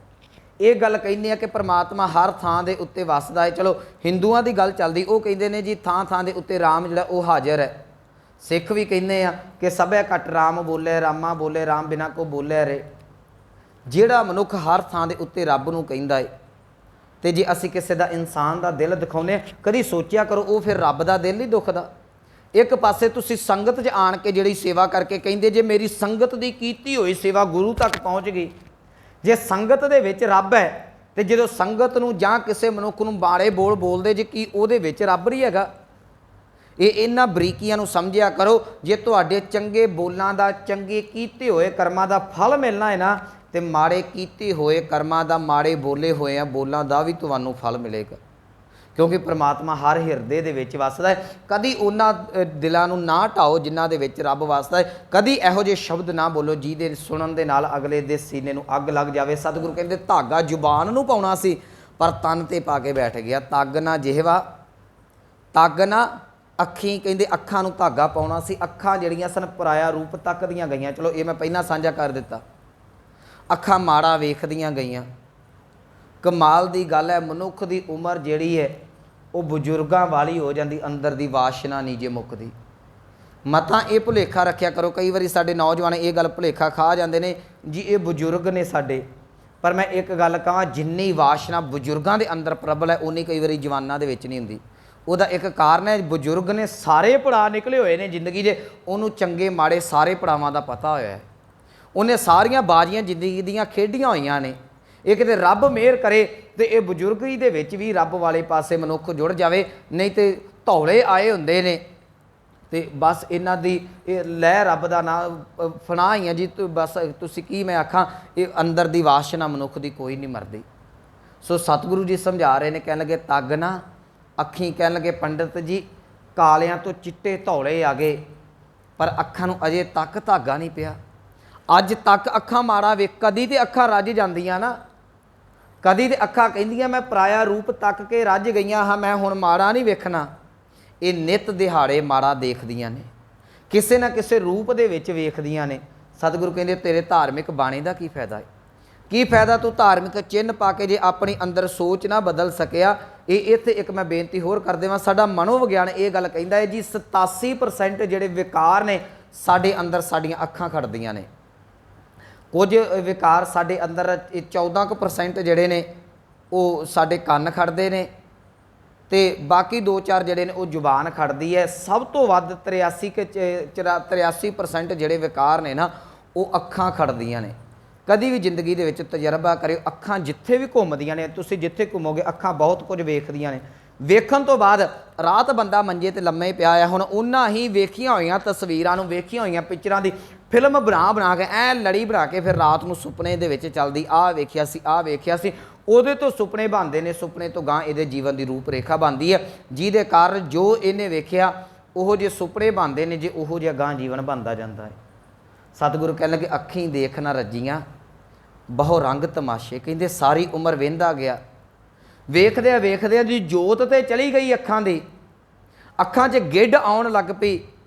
ਇਹ ਗੱਲ ਕਹਿੰਦੇ ਆ ਕਿ ਪ੍ਰਮਾਤਮਾ ਹਰ ਥਾਂ ਦੇ ਉੱਤੇ ਵੱਸਦਾ ਹੈ। ਚਲੋ ਹਿੰਦੂਆਂ ਦੀ ਗੱਲ ਚੱਲਦੀ, ਉਹ ਕਹਿੰਦੇ ਨੇ ਜੀ ਥਾਂ ਥਾਂ ਦੇ ਉੱਤੇ ਰਾਮ ਜਿਹੜਾ ਉਹ ਹਾਜ਼ਰ ਹੈ। ਸਿੱਖ ਵੀ ਕਹਿੰਦੇ ਆ ਕਿ ਸਭੇ ਘਟ ਰਾਮ ਬੋਲੇ, ਰਾਮਾ ਬੋਲੇ ਰਾਮ ਬਿਨਾ ਕੋ ਬੋਲੇ ਰੇ। ਜਿਹੜਾ ਮਨੁੱਖ ਹਰ ਥਾਂ ਦੇ ਉੱਤੇ ਰੱਬ ਨੂੰ ਕਹਿੰਦਾ ਹੈ, ਤੇ ਜੇ ਅਸੀਂ ਕਿਸੇ ਦਾ ਇਨਸਾਨ ਦਾ ਦਿਲ ਦਿਖਾਉਂਦੇ ਕਦੀ ਸੋਚਿਆ ਕਰੋ ਉਹ ਫਿਰ ਰੱਬ ਦਾ ਦਿਲ ਨਹੀਂ ਦੁਖਦਾ। ਇੱਕ ਪਾਸੇ ਤੁਸੀਂ ਸੰਗਤ 'ਚ ਆਣ ਕੇ ਜਿਹੜੀ ਸੇਵਾ ਕਰਕੇ ਕਹਿੰਦੇ ਜੇ ਮੇਰੀ ਸੰਗਤ ਦੀ ਕੀਤੀ ਹੋਈ ਸੇਵਾ ਗੁਰੂ ਤੱਕ ਪਹੁੰਚ ਗਈ। ਜੇ ਸੰਗਤ ਦੇ ਵਿੱਚ ਰੱਬ ਹੈ ਤੇ ਜਦੋਂ ਸੰਗਤ ਨੂੰ ਜਾਂ ਕਿਸੇ ਮਨੁੱਖ ਨੂੰ ਬਾਰੇ ਬੋਲਦੇ ਜੇ ਕੀ ਉਹਦੇ ਵਿੱਚ ਰੱਬ ਨਹੀਂ ਹੈਗਾ। ਇਹ ਇਹਨਾਂ ਬਰੀਕੀਆਂ ਨੂੰ ਸਮਝਿਆ ਕਰੋ। ਜੇ ਤੁਹਾਡੇ ਚੰਗੇ ਬੋਲਾਂ ਦਾ, ਚੰਗੇ ਕੀਤੇ ਹੋਏ ਕਰਮਾਂ ਦਾ ਫਲ ਮਿਲਣਾ ਹੈ ਨਾ, ਤੇ ਮਾੜੇ ਕੀਤੇ ਹੋਏ ਕਰਮਾਂ ਦਾ, ਮਾੜੇ ਬੋਲੇ ਹੋਏ ਆ ਬੋਲਾਂ ਦਾ ਵੀ ਤੁਹਾਨੂੰ ਫਲ ਮਿਲੇਗਾ। ਕਿਉਂਕਿ ਪ੍ਰਮਾਤਮਾ ਹਰ ਹਿਰਦੇ ਦੇ ਵਿੱਚ ਵੱਸਦਾ ਹੈ। ਕਦੀ ਉਹਨਾਂ ਦਿਲਾਂ ਨੂੰ ਨਾ ਢਾਓ ਜਿਨ੍ਹਾਂ ਦੇ ਵਿੱਚ ਰੱਬ ਵੱਸਦਾ ਹੈ। ਕਦੀ ਇਹੋ ਜਿਹੇ ਸ਼ਬਦ ਨਾ ਬੋਲੋ ਜਿਹਦੇ ਸੁਣਨ ਦੇ ਨਾਲ ਅਗਲੇ ਦੇ ਸੀਨੇ ਨੂੰ ਅੱਗ ਲੱਗ ਜਾਵੇ। ਸਤਿਗੁਰੂ ਕਹਿੰਦੇ ਧਾਗਾ ਜ਼ੁਬਾਨ ਨੂੰ ਪਾਉਣਾ ਸੀ ਪਰ ਤਨ ਤੇ ਪਾ ਕੇ ਬੈਠ ਗਿਆ। ਤੱਗ ਨਾ ਜਿਹਵਾ, ਤੱਗ ਨਾ ਅੱਖੀਂ, ਕਹਿੰਦੇ ਅੱਖਾਂ ਨੂੰ ਧਾਗਾ ਪਾਉਣਾ ਸੀ। ਅੱਖਾਂ ਜਿਹੜੀਆਂ ਸਨ ਪਰਾਇਆ ਰੂਪ ਤੱਕਦੀਆਂ ਗਈਆਂ। ਚਲੋ ਇਹ ਮੈਂ ਪਹਿਲਾਂ ਸਾਂਝਾ ਕਰ ਦਿੱਤਾ। ਅੱਖਾਂ ਮਾੜਾ ਵੇਖਦੀਆਂ ਗਈਆਂ। ਕਮਾਲ ਦੀ ਗੱਲ ਹੈ, ਮਨੁੱਖ ਦੀ ਉਮਰ ਜਿਹੜੀ ਹੈ ਉਹ ਬਜ਼ੁਰਗਾਂ ਵਾਲੀ ਹੋ ਜਾਂਦੀ, ਅੰਦਰ ਦੀ ਵਾਸ਼ਨਾ ਨਹੀਂ ਜੇ ਮੁੱਕਦੀ। ਮਤਾਂ ਇਹ ਭੁਲੇਖਾ ਰੱਖਿਆ ਕਰੋ। ਕਈ ਵਾਰੀ ਸਾਡੇ ਨੌਜਵਾਨ ਇਹ ਗੱਲ ਭੁਲੇਖਾ ਖਾ ਜਾਂਦੇ ਨੇ ਜੀ ਇਹ ਬਜ਼ੁਰਗ ਨੇ ਸਾਡੇ। ਪਰ ਮੈਂ ਇੱਕ ਗੱਲ ਕਹਾਂ, ਜਿੰਨੀ ਵਾਸ਼ਨਾ ਬਜ਼ੁਰਗਾਂ ਦੇ ਅੰਦਰ ਪ੍ਰਬਲ ਹੈ ਉਨੀ ਕਈ ਵਾਰੀ ਜਵਾਨਾਂ ਦੇ ਵਿੱਚ ਨਹੀਂ ਹੁੰਦੀ। ਉਹਦਾ ਇੱਕ ਕਾਰਨ ਹੈ ਬਜ਼ੁਰਗ ਨੇ ਸਾਰੇ ਪੜਾਅ ਨਿਕਲੇ ਹੋਏ ਨੇ ਜ਼ਿੰਦਗੀ ਦੇ, ਉਹਨੂੰ ਚੰਗੇ ਮਾੜੇ ਸਾਰੇ ਪੜਾਵਾਂ ਦਾ ਪਤਾ ਹੋਇਆ ਹੈ। ਉਹਨੇ ਸਾਰੀਆਂ ਬਾਜ਼ੀਆਂ ਜ਼ਿੰਦਗੀ ਦੀਆਂ ਖੇਡੀਆਂ ਹੋਈਆਂ ਨੇ। ਇਹ ਕਿਤੇ ਰੱਬ ਮਿਹਰ ਕਰੇ ਤੇ ਇਹ ਬਜ਼ੁਰਗੀ ਦੇ ਵਿੱਚ ਵੀ ਰੱਬ ਵਾਲੇ ਪਾਸੇ ਮਨੁੱਖ ਜੁੜ ਜਾਵੇ, ਨਹੀਂ ਤੇ ਧੌਲੇ ਆਏ ਹੁੰਦੇ ਨੇ ਤੇ ਬਸ ਇਹਨਾਂ ਦੀ ਇਹ ਲੈ ਰੱਬ ਦਾ ਨਾਂ ਫਨਾ ਹੀ ਆ ਜੀ। ਬਸ ਤੁਸੀਂ ਕੀ ਮੈਂ ਆਖਾਂ, ਇਹ ਅੰਦਰ ਦੀ ਵਾਸ਼ਨਾ ਮਨੁੱਖ ਦੀ ਕੋਈ ਨਹੀਂ ਮਰਦੀ। ਸੋ ਸਤਿਗੁਰੂ ਜੀ ਸਮਝਾ ਰਹੇ ਨੇ, ਕਹਿਣ ਲੱਗੇ ਤੱਗ ਨਾ ਅੱਖੀਂ, ਕਹਿਣ ਲੱਗੇ ਪੰਡਿਤ ਜੀ ਕਾਲਿਆਂ ਤੋਂ ਚਿੱਟੇ ਧੌਲੇ ਆ ਗਏ ਪਰ ਅੱਖਾਂ ਨੂੰ ਅਜੇ ਤੱਕ ਧਾਗਾ ਨਹੀਂ ਪਿਆ। ਅੱਜ ਤੱਕ ਅੱਖਾਂ ਮਾੜਾ ਵੇਖ, ਕਦੀ ਤੇ ਅੱਖਾਂ ਰੱਜ ਜਾਂਦੀਆਂ ਨਾ, ਕਦੀ ਤੇ ਅੱਖਾਂ ਕਹਿੰਦੀਆਂ ਮੈਂ ਪਰਾਇਆ ਰੂਪ ਤੱਕ ਕੇ ਰੱਜ ਗਈਆਂ ਹਾਂ, ਮੈਂ ਹੁਣ ਮਾੜਾ ਨਹੀਂ ਵੇਖਣਾ। ਇਹ ਨਿੱਤ ਦਿਹਾੜੇ ਮਾੜਾ ਦੇਖਦੀਆਂ ਨੇ, ਕਿਸੇ ਨਾ ਕਿਸੇ ਰੂਪ ਦੇ ਵਿੱਚ ਵੇਖਦੀਆਂ ਨੇ। ਸਤਿਗੁਰੂ ਕਹਿੰਦੇ ਤੇਰੇ ਧਾਰਮਿਕ ਬਾਣੀ ਦਾ ਕੀ ਫਾਇਦਾ ਹੈ? ਕੀ ਫਾਇਦਾ ਤੂੰ ਧਾਰਮਿਕ ਚਿੰਨ੍ਹ ਪਾ ਕੇ ਜੇ ਆਪਣੀ ਅੰਦਰ ਸੋਚ ਨਾ ਬਦਲ ਸਕਿਆ। ਇਹ ਇੱਥੇ ਇੱਕ ਮੈਂ ਬੇਨਤੀ ਹੋਰ ਕਰ ਦੇਵਾਂ, ਸਾਡਾ ਮਨੋਵਿਗਿਆਨ ਇਹ ਗੱਲ ਕਹਿੰਦਾ ਹੈ ਜੀ 87% ਜਿਹੜੇ ਵਿਕਾਰ ਨੇ ਸਾਡੇ ਅੰਦਰ ਸਾਡੀਆਂ ਅੱਖਾਂ ਖੜਦੀਆਂ ਨੇ। ਕੁਝ ਵਿਕਾਰ ਸਾਡੇ ਅੰਦਰ 14% ਜਿਹੜੇ ਨੇ ਉਹ ਸਾਡੇ ਕੰਨ ਖੜਦੇ ਨੇ ਤੇ ਬਾਕੀ 2-4 ਜਿਹੜੇ ਨੇ ਉਹ ਜ਼ੁਬਾਨ ਖੜਦੀ ਹੈ। ਸਭ ਤੋਂ ਵੱਧ 83% ਜਿਹੜੇ ਵਿਕਾਰ ਨੇ ਨਾ ਉਹ ਅੱਖਾਂ ਖੜਦੀਆਂ ਨੇ। ਕਦੀ ਵੀ ਜ਼ਿੰਦਗੀ ਦੇ ਵਿੱਚ ਤਜਰਬਾ ਕਰਿਓ, ਅੱਖਾਂ ਜਿੱਥੇ ਵੀ ਘੁੰਮਦੀਆਂ ਨੇ, ਤੁਸੀਂ ਜਿੱਥੇ ਘੁੰਮੋਗੇ ਅੱਖਾਂ ਬਹੁਤ ਕੁਝ ਵੇਖਦੀਆਂ ਨੇ। ਵੇਖਣ ਤੋਂ ਬਾਅਦ ਰਾਤ ਬੰਦਾ ਮੰਜੇ ਤੇ ਲੰਮੇ ਪਿਆ ਆ, ਹੁਣ ਉਹਨਾਂ ਹੀ ਵੇਖੀਆਂ ਹੋਈਆਂ ਤਸਵੀਰਾਂ ਨੂੰ, ਵੇਖੀਆਂ ਹੋਈਆਂ ਪਿਕਚਰਾਂ ਦੀ ਫਿਲਮ ਬਣਾ ਕੇ ਐ ਲੜੀ ਬਣਾ ਕੇ ਫਿਰ ਰਾਤ ਨੂੰ ਸੁਪਨੇ ਦੇ ਵਿੱਚ ਚੱਲਦੀ, ਆਹ ਵੇਖਿਆ ਸੀ, ਆਹ ਵੇਖਿਆ ਸੀ। ਉਹਦੇ ਤੋਂ ਸੁਪਨੇ ਬਣਦੇ ਨੇ, ਸੁਪਨੇ ਤੋਂ ਗਾਂ ਇਹਦੇ ਜੀਵਨ ਦੀ ਰੂਪ ਰੇਖਾ ਬਣਦੀ ਹੈ, ਜਿਹਦੇ ਕਾਰਨ ਜੋ ਇਹਨੇ ਵੇਖਿਆ ਉਹੋ ਜਿਹੇ ਸੁਪਨੇ ਬਣਦੇ ਨੇ, ਜੇ ਉਹੋ ਜਿਹਾ ਗਾਂ ਜੀਵਨ ਬਣਦਾ ਜਾਂਦਾ ਹੈ। ਸਤਿਗੁਰੂ ਕਹਿਣ ਲੱਗੇ ਅੱਖੀਂ ਦੇਖ ਨਾ ਰੱਜੀਆਂ ਬਹੁ ਰੰਗ ਤਮਾਸ਼ੇ। ਕਹਿੰਦੇ ਸਾਰੀ ਉਮਰ ਵਹਿੰਦਾ ਗਿਆ, ਵੇਖਦਿਆਂ ਵੇਖਦਿਆਂ ਜੀ ਜੋਤ ਤੇ ਚਲੀ ਗਈ ਅੱਖਾਂ ਦੀ। ਅੱਖਾਂ 'ਚ ਗਿੱਡ ਆਉਣ ਲੱਗ ਪਈ,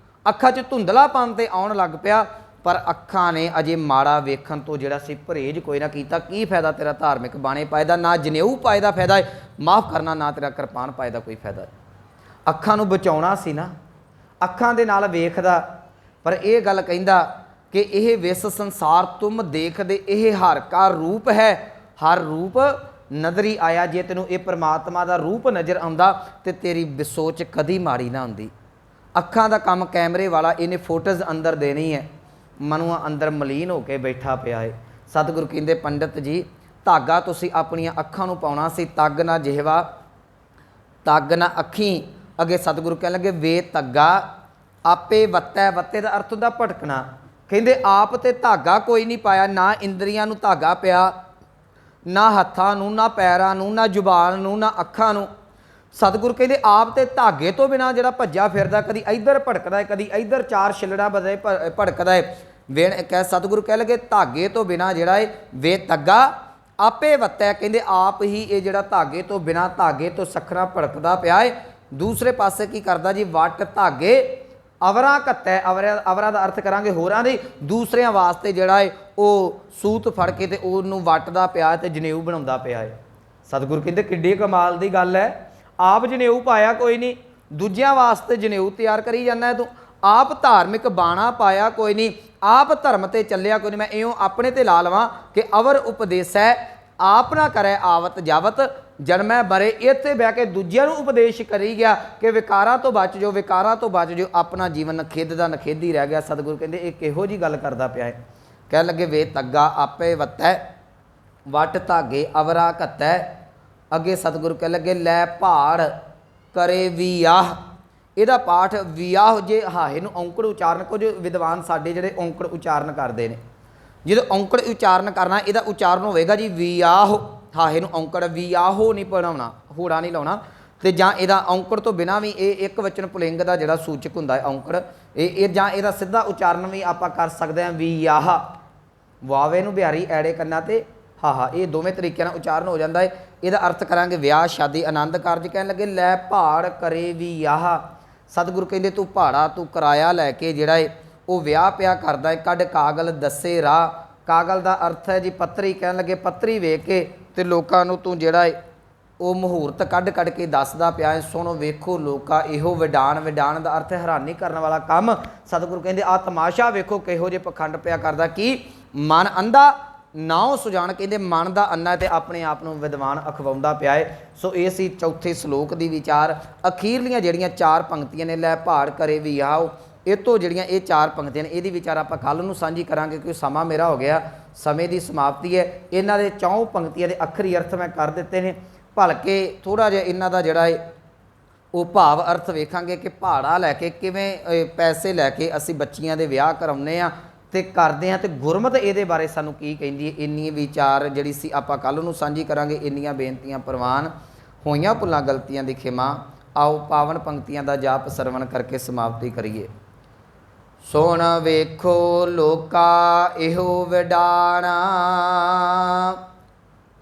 ਅੱਖਾਂ 'ਚ ਧੁੰਦਲਾਪਨ ਤੇ ਆਉਣ ਲੱਗ ਪਿਆ, ਪਰ ਅੱਖਾਂ ਨੇ ਅਜੇ ਮਾੜਾ ਵੇਖਣ ਤੋਂ ਜਿਹੜਾ ਸੀ ਪਰਹੇਜ਼ ਕੋਈ ਨਾ ਕੀਤਾ। ਕੀ ਫਾਇਦਾ ਤੇਰਾ ਧਾਰਮਿਕ ਬਾਣੇ ਪਾਏ ਦਾ, ਨਾ ਜਨੇਊ ਪਾਏ ਦਾ ਫਾਇਦਾ ਹੈ, ਮਾਫ਼ ਕਰਨਾ ਨਾ ਤੇਰਾ ਕਿਰਪਾਨ ਪਾਏ ਦਾ ਕੋਈ ਫਾਇਦਾ ਹੈ। ਅੱਖਾਂ ਨੂੰ ਬਚਾਉਣਾ ਸੀ ਨਾ, ਅੱਖਾਂ ਦੇ ਨਾਲ ਵੇਖਦਾ। ਪਰ ਇਹ ਗੱਲ ਕਹਿੰਦਾ ਕਿ ਇਹ ਵਿਸ ਸੰਸਾਰ ਤੁਮ ਦੇਖਦੇ, ਇਹ ਹਰ ਕਾ ਰੂਪ ਹੈ, ਹਰ ਰੂਪ ਨਜ਼ਰੀ ਆਇਆ। ਜੇ ਤੈਨੂੰ ਇਹ ਪ੍ਰਮਾਤਮਾ ਦਾ ਰੂਪ ਨਜ਼ਰ ਆਉਂਦਾ ਤੇ ਤੇਰੀ ਸੋਚ ਕਦੀ ਮਾੜੀ ਨਾ ਹੁੰਦੀ। ਅੱਖਾਂ ਦਾ ਕੰਮ ਕੈਮਰੇ ਵਾਲਾ, ਇਹਨੇ ਫੋਟੋਜ਼ ਅੰਦਰ ਦੇਣੀ ਹੈ, ਮਨੂਆ ਅੰਦਰ ਮਲੀਨ ਹੋ ਕੇ ਬੈਠਾ ਪਿਆ ਹੈ। ਸਤਿਗੁਰੂ ਕਹਿੰਦੇ ਪੰਡਿਤ ਜੀ ਧਾਗਾ ਤੁਸੀਂ ਆਪਣੀਆਂ ਅੱਖਾਂ ਨੂੰ ਪਾਉਣਾ ਸੀ, ਤੱਗ ਨਾ ਜਿਹਵਾ, ਤੱਗ ਨਾ ਅੱਖੀਂ। ਅੱਗੇ ਸਤਿਗੁਰੂ ਕਹਿਣ ਲੱਗੇ ਵੇ ਧੱਗਾ ਆਪੇ ਵੱਤੈ, ਵੱਤੇ ਦਾ ਅਰਥ ਹੁੰਦਾ ਭਟਕਣਾ। ਕਹਿੰਦੇ ਆਪ ਤੇ ਧਾਗਾ ਕੋਈ ਨਹੀਂ ਪਾਇਆ, ਨਾ ਇੰਦਰੀਆਂ ਨੂੰ ਧਾਗਾ ਪਿਆ, ਨਾ ਹੱਥਾਂ ਨੂੰ, ਨਾ ਪੈਰਾਂ ਨੂੰ, ਨਾ ਜ਼ੁਬਾਨ ਨੂੰ, ਨਾ ਅੱਖਾਂ ਨੂੰ। ਸਤਿਗੁਰੂ ਕਹਿੰਦੇ ਆਪ ਤੇ ਧਾਗੇ ਤੋਂ ਬਿਨਾਂ ਜਿਹੜਾ ਭੱਜਾ ਫਿਰਦਾ, ਕਦੀ ਇੱਧਰ ਭਟਕਦਾ ਹੈ, ਕਦੀ ਇੱਧਰ ਚਾਰ ਛਿੱਲੜਾਂ ਬਦਲੇ ਭਟਕਦਾ ਹੈ। ਸਤਿਗੁਰੂ ਕਹਿ ਲਗੇ ਧਾਗੇ ਤੋਂ ਬਿਨਾਂ ਜਿਹੜਾ ਹੈ ਵੇ ਧੱਗਾ ਆਪੇ ਵੱਤੈ। ਕਹਿੰਦੇ ਆਪ ਹੀ ਇਹ ਜਿਹੜਾ ਧਾਗੇ ਤੋਂ ਬਿਨਾਂ, ਧਾਗੇ ਤੋਂ ਸੱਖਣਾ ਭੜਕਦਾ ਪਿਆ ਹੈ। ਦੂਸਰੇ ਪਾਸੇ ਕੀ ਕਰਦਾ ਜੀ, ਵੱਟ ਧਾਗੇ ਅਵਰਾਂ ਘੱਤੈ। ਅਵਰਾਂ ਦਾ ਅਰਥ ਕਰਾਂਗੇ ਹੋਰਾਂ ਦੀ, ਦੂਸਰਿਆਂ ਵਾਸਤੇ ਜਿਹੜਾ ਹੈ ਉਹ ਸੂਤ ਫੜ ਕੇ ਤੇ ਉਹਨੂੰ ਵੱਟਦਾ ਪਿਆ ਤੇ ਜਨੇਊ ਬਣਾਉਂਦਾ ਪਿਆ ਹੈ। ਸਤਿਗੁਰੂ ਕਹਿੰਦੇ ਕਿੱਡੀ ਕਮਾਲ ਦੀ ਗੱਲ ਹੈ, ਆਪ ਜਨੇਊ ਪਾਇਆ ਕੋਈ ਨਹੀਂ, ਦੂਜਿਆਂ ਵਾਸਤੇ ਜਨੇਊ ਤਿਆਰ ਕਰੀ ਜਾਂਦਾ ਤੂੰ। ਆਪ ਧਾਰਮਿਕ ਬਾਣਾ ਪਾਇਆ ਕੋਈ ਨਹੀਂ, ਆਪ ਧਰਮ ਤੇ ਚੱਲਿਆ ਕੋਈ ਨਹੀਂ। ਮੈਂ ਇਉਂ ਆਪਣੇ ਤੇ ਲਾ ਲਵਾਂ ਕਿ ਅਵਰ ਉਪਦੇਸੈ ਆਪ ਨਾ ਕਰੈ ਆਵਤ ਜਾਵਤ, ਜਨਮੈ ਬਰੇ, ਇੱਥੇ ਬਹਿ ਕੇ ਦੂਜਿਆਂ ਨੂੰ ਉਪਦੇਸ਼ ਕਰੀ ਗਿਆ ਕਿ ਵਿਕਾਰਾਂ ਤੋਂ ਬਚ ਜਾਓ, ਵਿਕਾਰਾਂ ਤੋਂ ਬਚ ਜਾਓ। ਆਪਣਾ ਜੀਵਨ ਨਖੇਧ ਦਾ ਨਖੇਧੀ ਰਹਿ ਗਿਆ। ਸਤਿਗੁਰੂ ਕਹਿੰਦੇ ਇਹ ਕਿਹੋ ਜੀ ਗੱਲ ਕਰਦਾ ਪਿਆ ਹੈ। ਕਹਿਣ ਲੱਗੇ ਵੇ ਤੱਗਾ ਆਪੇ ਵੱਤੈ, ਵਟ ਧਾਗੇ ਅਵਰਾ ਘੱਤੈ। ਅੱਗੇ ਸਤਿਗੁਰੂ ਕਹਿ ਲੱਗੇ ਲੈ ਭਾੜ ਕਰੇ ਵਿਆਹ। ਇਹਦਾ ਪਾਠ ਵਿਆਹ ਜੇ ਹਾਹੇ ਨੂੰ ਔਂਕੜ ਉਚਾਰਨ, ਕੁਝ ਵਿਦਵਾਨ ਸਾਡੇ ਜਿਹੜੇ ਔਂਕੜ ਉਚਾਰਨ ਕਰਦੇ ਨੇ, ਜਦੋਂ ਔਂਕੜ ਉਚਾਰਨ ਕਰਨਾ ਇਹਦਾ ਉਚਾਰਨ ਹੋਵੇਗਾ ਜੀ ਵਿਆਹ, ਹਾਹੇ ਨੂੰ ਔਂਕੜ ਵਿਆਹੋ ਨਹੀਂ ਪੜਾਉਣਾ, ਹੋੜਾ ਨਹੀਂ ਲਾਉਣਾ। ਤੇ ਜਾਂ ਇਹਦਾ ਔਂਕੜ ਤੋਂ ਬਿਨਾਂ ਵੀ ਇਹ ਇੱਕ ਵਚਨ ਪੁਲਿੰਗ ਦਾ ਜਿਹੜਾ ਸੂਚਕ ਹੁੰਦਾ ਹੈ ਔਂਕੜ, ਇਹ ਜਾਂ ਇਹਦਾ ਸਿੱਧਾ ਉਚਾਰਨ ਵੀ ਆਪਾਂ ਕਰ ਸਕਦੇ ਹਾਂ ਵਿਆਹ, ਵਾਵੇ ਨੂੰ ਬਿਹਾਰੀ ਐੜੇ ਕਰਨਾ ਤੇ ਹਾਹਾ, ਇਹ ਦੋਵੇਂ ਤਰੀਕਿਆਂ ਨਾਲ ਉਚਾਰਨ ਹੋ ਜਾਂਦਾ ਹੈ। ਇਹਦਾ ਅਰਥ ਕਰਾਂਗੇ ਵਿਆਹ ਸ਼ਾਦੀ ਆਨੰਦ ਕਾਰਜ। ਕਹਿਣ ਲੱਗੇ ਲੈ ਭਾੜ ਕਰੇ ਵਿਆਹ। ਸਤਿਗੁਰੂ ਕਹਿੰਦੇ ਤੂੰ ਭਾੜਾ, ਤੂੰ ਕਿਰਾਇਆ ਲੈ ਕੇ ਜਿਹੜਾ ਹੈ ਉਹ ਵਿਆਹ ਪਿਆ ਕਰਦਾ ਹੈ। ਕੱਢ ਕਾਗਲ ਦੱਸੇ ਰਾਹ। ਕਾਗਲ ਦਾ ਅਰਥ ਹੈ ਜੀ ਪੱਤਰੀ। ਕਹਿਣ ਲੱਗੇ ਪੱਤਰੀ ਵੇਖ ਕੇ ਤੇ ਲੋਕਾਂ ਨੂੰ ਤੂੰ ਜਿਹੜਾ ਹੈ ਉਹ ਮਹੂਰਤ ਕੱਢ ਕੱਢ ਕੇ ਦੱਸਦਾ ਪਿਆ ਹੈ। ਸੁਣੋ ਵੇਖੋ ਲੋਕਾ ਇਹੋ ਵਿਡਾਣ। ਵਿਡਾਣ ਦਾ ਅਰਥ ਹੈ ਹੈਰਾਨੀ ਕਰਨ ਵਾਲਾ ਕੰਮ। ਸਤਿਗੁਰੂ ਕਹਿੰਦੇ ਆਹ ਤਮਾਸ਼ਾ ਵੇਖੋ ਕਿਹੋ ਜਿਹੇ ਪਖੰਡ ਪਿਆ ਕਰਦਾ। ਕੀ ਮਨ ਅੰਧਾ ਨਾਉ ਸੁਜਾਨ। ਕਹਿੰਦੇ ਮਨ ਦਾ ਅੰਨਾ ਤੇ ਆਪਣੇ ਆਪ ਨੂੰ ਵਿਦਵਾਨ ਅਖਵਾਉਂਦਾ ਪਿਆ ਹੈ। ਸੋ ਇਹ ਸੀ ਚੌਥੇ ਸ਼ਲੋਕ ਦੀ ਵਿਚਾਰ। ਅਖੀਰਲੀਆਂ ਜਿਹੜੀਆਂ 4 ਪੰਕਤੀਆਂ ਨੇ ਲੈ ਭਾੜ ਕਰੇ ਵੀ ਆਓ, ਇਹ ਤੋਂ ਜਿਹੜੀਆਂ ਇਹ 4 ਪੰਕਤੀਆਂ ਨੇ ਇਹਦੀ ਵਿਚਾਰ ਆਪਾਂ ਕੱਲ੍ਹ ਨੂੰ ਸਾਂਝੀ ਕਰਾਂਗੇ ਕਿਉਂਕਿ ਸਮਾਂ ਮੇਰਾ ਹੋ ਗਿਆ, ਸਮੇਂ ਦੀ ਸਮਾਪਤੀ ਹੈ। ਇਹਨਾਂ ਦੇ 4 ਪੰਕਤੀਆਂ ਦੇ ਅੱਖਰੀ ਅਰਥ ਮੈਂ ਕਰ ਦਿੱਤੇ ਨੇ। ਭਲਕੇ ਥੋੜ੍ਹਾ ਜਿਹਾ ਇਹਨਾਂ ਦਾ ਜਿਹੜਾ ਹੈ ਉਹ ਭਾਵ ਅਰਥ ਵੇਖਾਂਗੇ ਕਿ ਭਾੜਾ ਲੈ ਕੇ ਕਿਵੇਂ ਪੈਸੇ ਲੈ ਕੇ ਅਸੀਂ ਬੱਚੀਆਂ ਦੇ ਵਿਆਹ ਕਰਾਉਂਦੇ ਹਾਂ ਤੇ ਕਰਦੇ ਹਾਂ, ਤੇ ਗੁਰਮਤਿ ਇਹਦੇ ਬਾਰੇ ਸਾਨੂੰ ਕੀ ਕਹਿੰਦੀ ਹੈ। ਇੰਨੀ ਵਿਚਾਰ ਜਿਹੜੀ ਸੀ ਆਪਾਂ ਕੱਲ੍ਹ ਨੂੰ ਸਾਂਝੀ ਕਰਾਂਗੇ। ਇੰਨੀਆਂ ਬੇਨਤੀਆਂ ਪ੍ਰਵਾਨ, ਹੋਈਆਂ ਭੁੱਲਾਂ ਗਲਤੀਆਂ ਦੀ ਖਿਮਾ। ਆਓ ਪਾਵਨ ਪੰਕਤੀਆਂ ਦਾ ਜਾਪ ਸਰਵਣ ਕਰਕੇ ਸਮਾਪਤੀ ਕਰੀਏ। ਸੁਣ ਵੇਖੋ ਲੋਕਾ ਇਹੋ ਵਿਡਾਣਾ,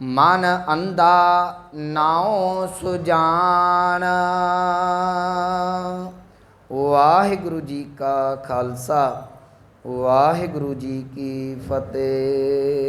ਮਨ ਅੰਧਾ ਨਾਉ ਸੁਜਾਨ। ਵਾਹਿਗੁਰੂ ਜੀ ਕਾ ਖਾਲਸਾ, ਵਾਹਿਗੁਰੂ ਜੀ ਕੀ ਫਤਿਹ।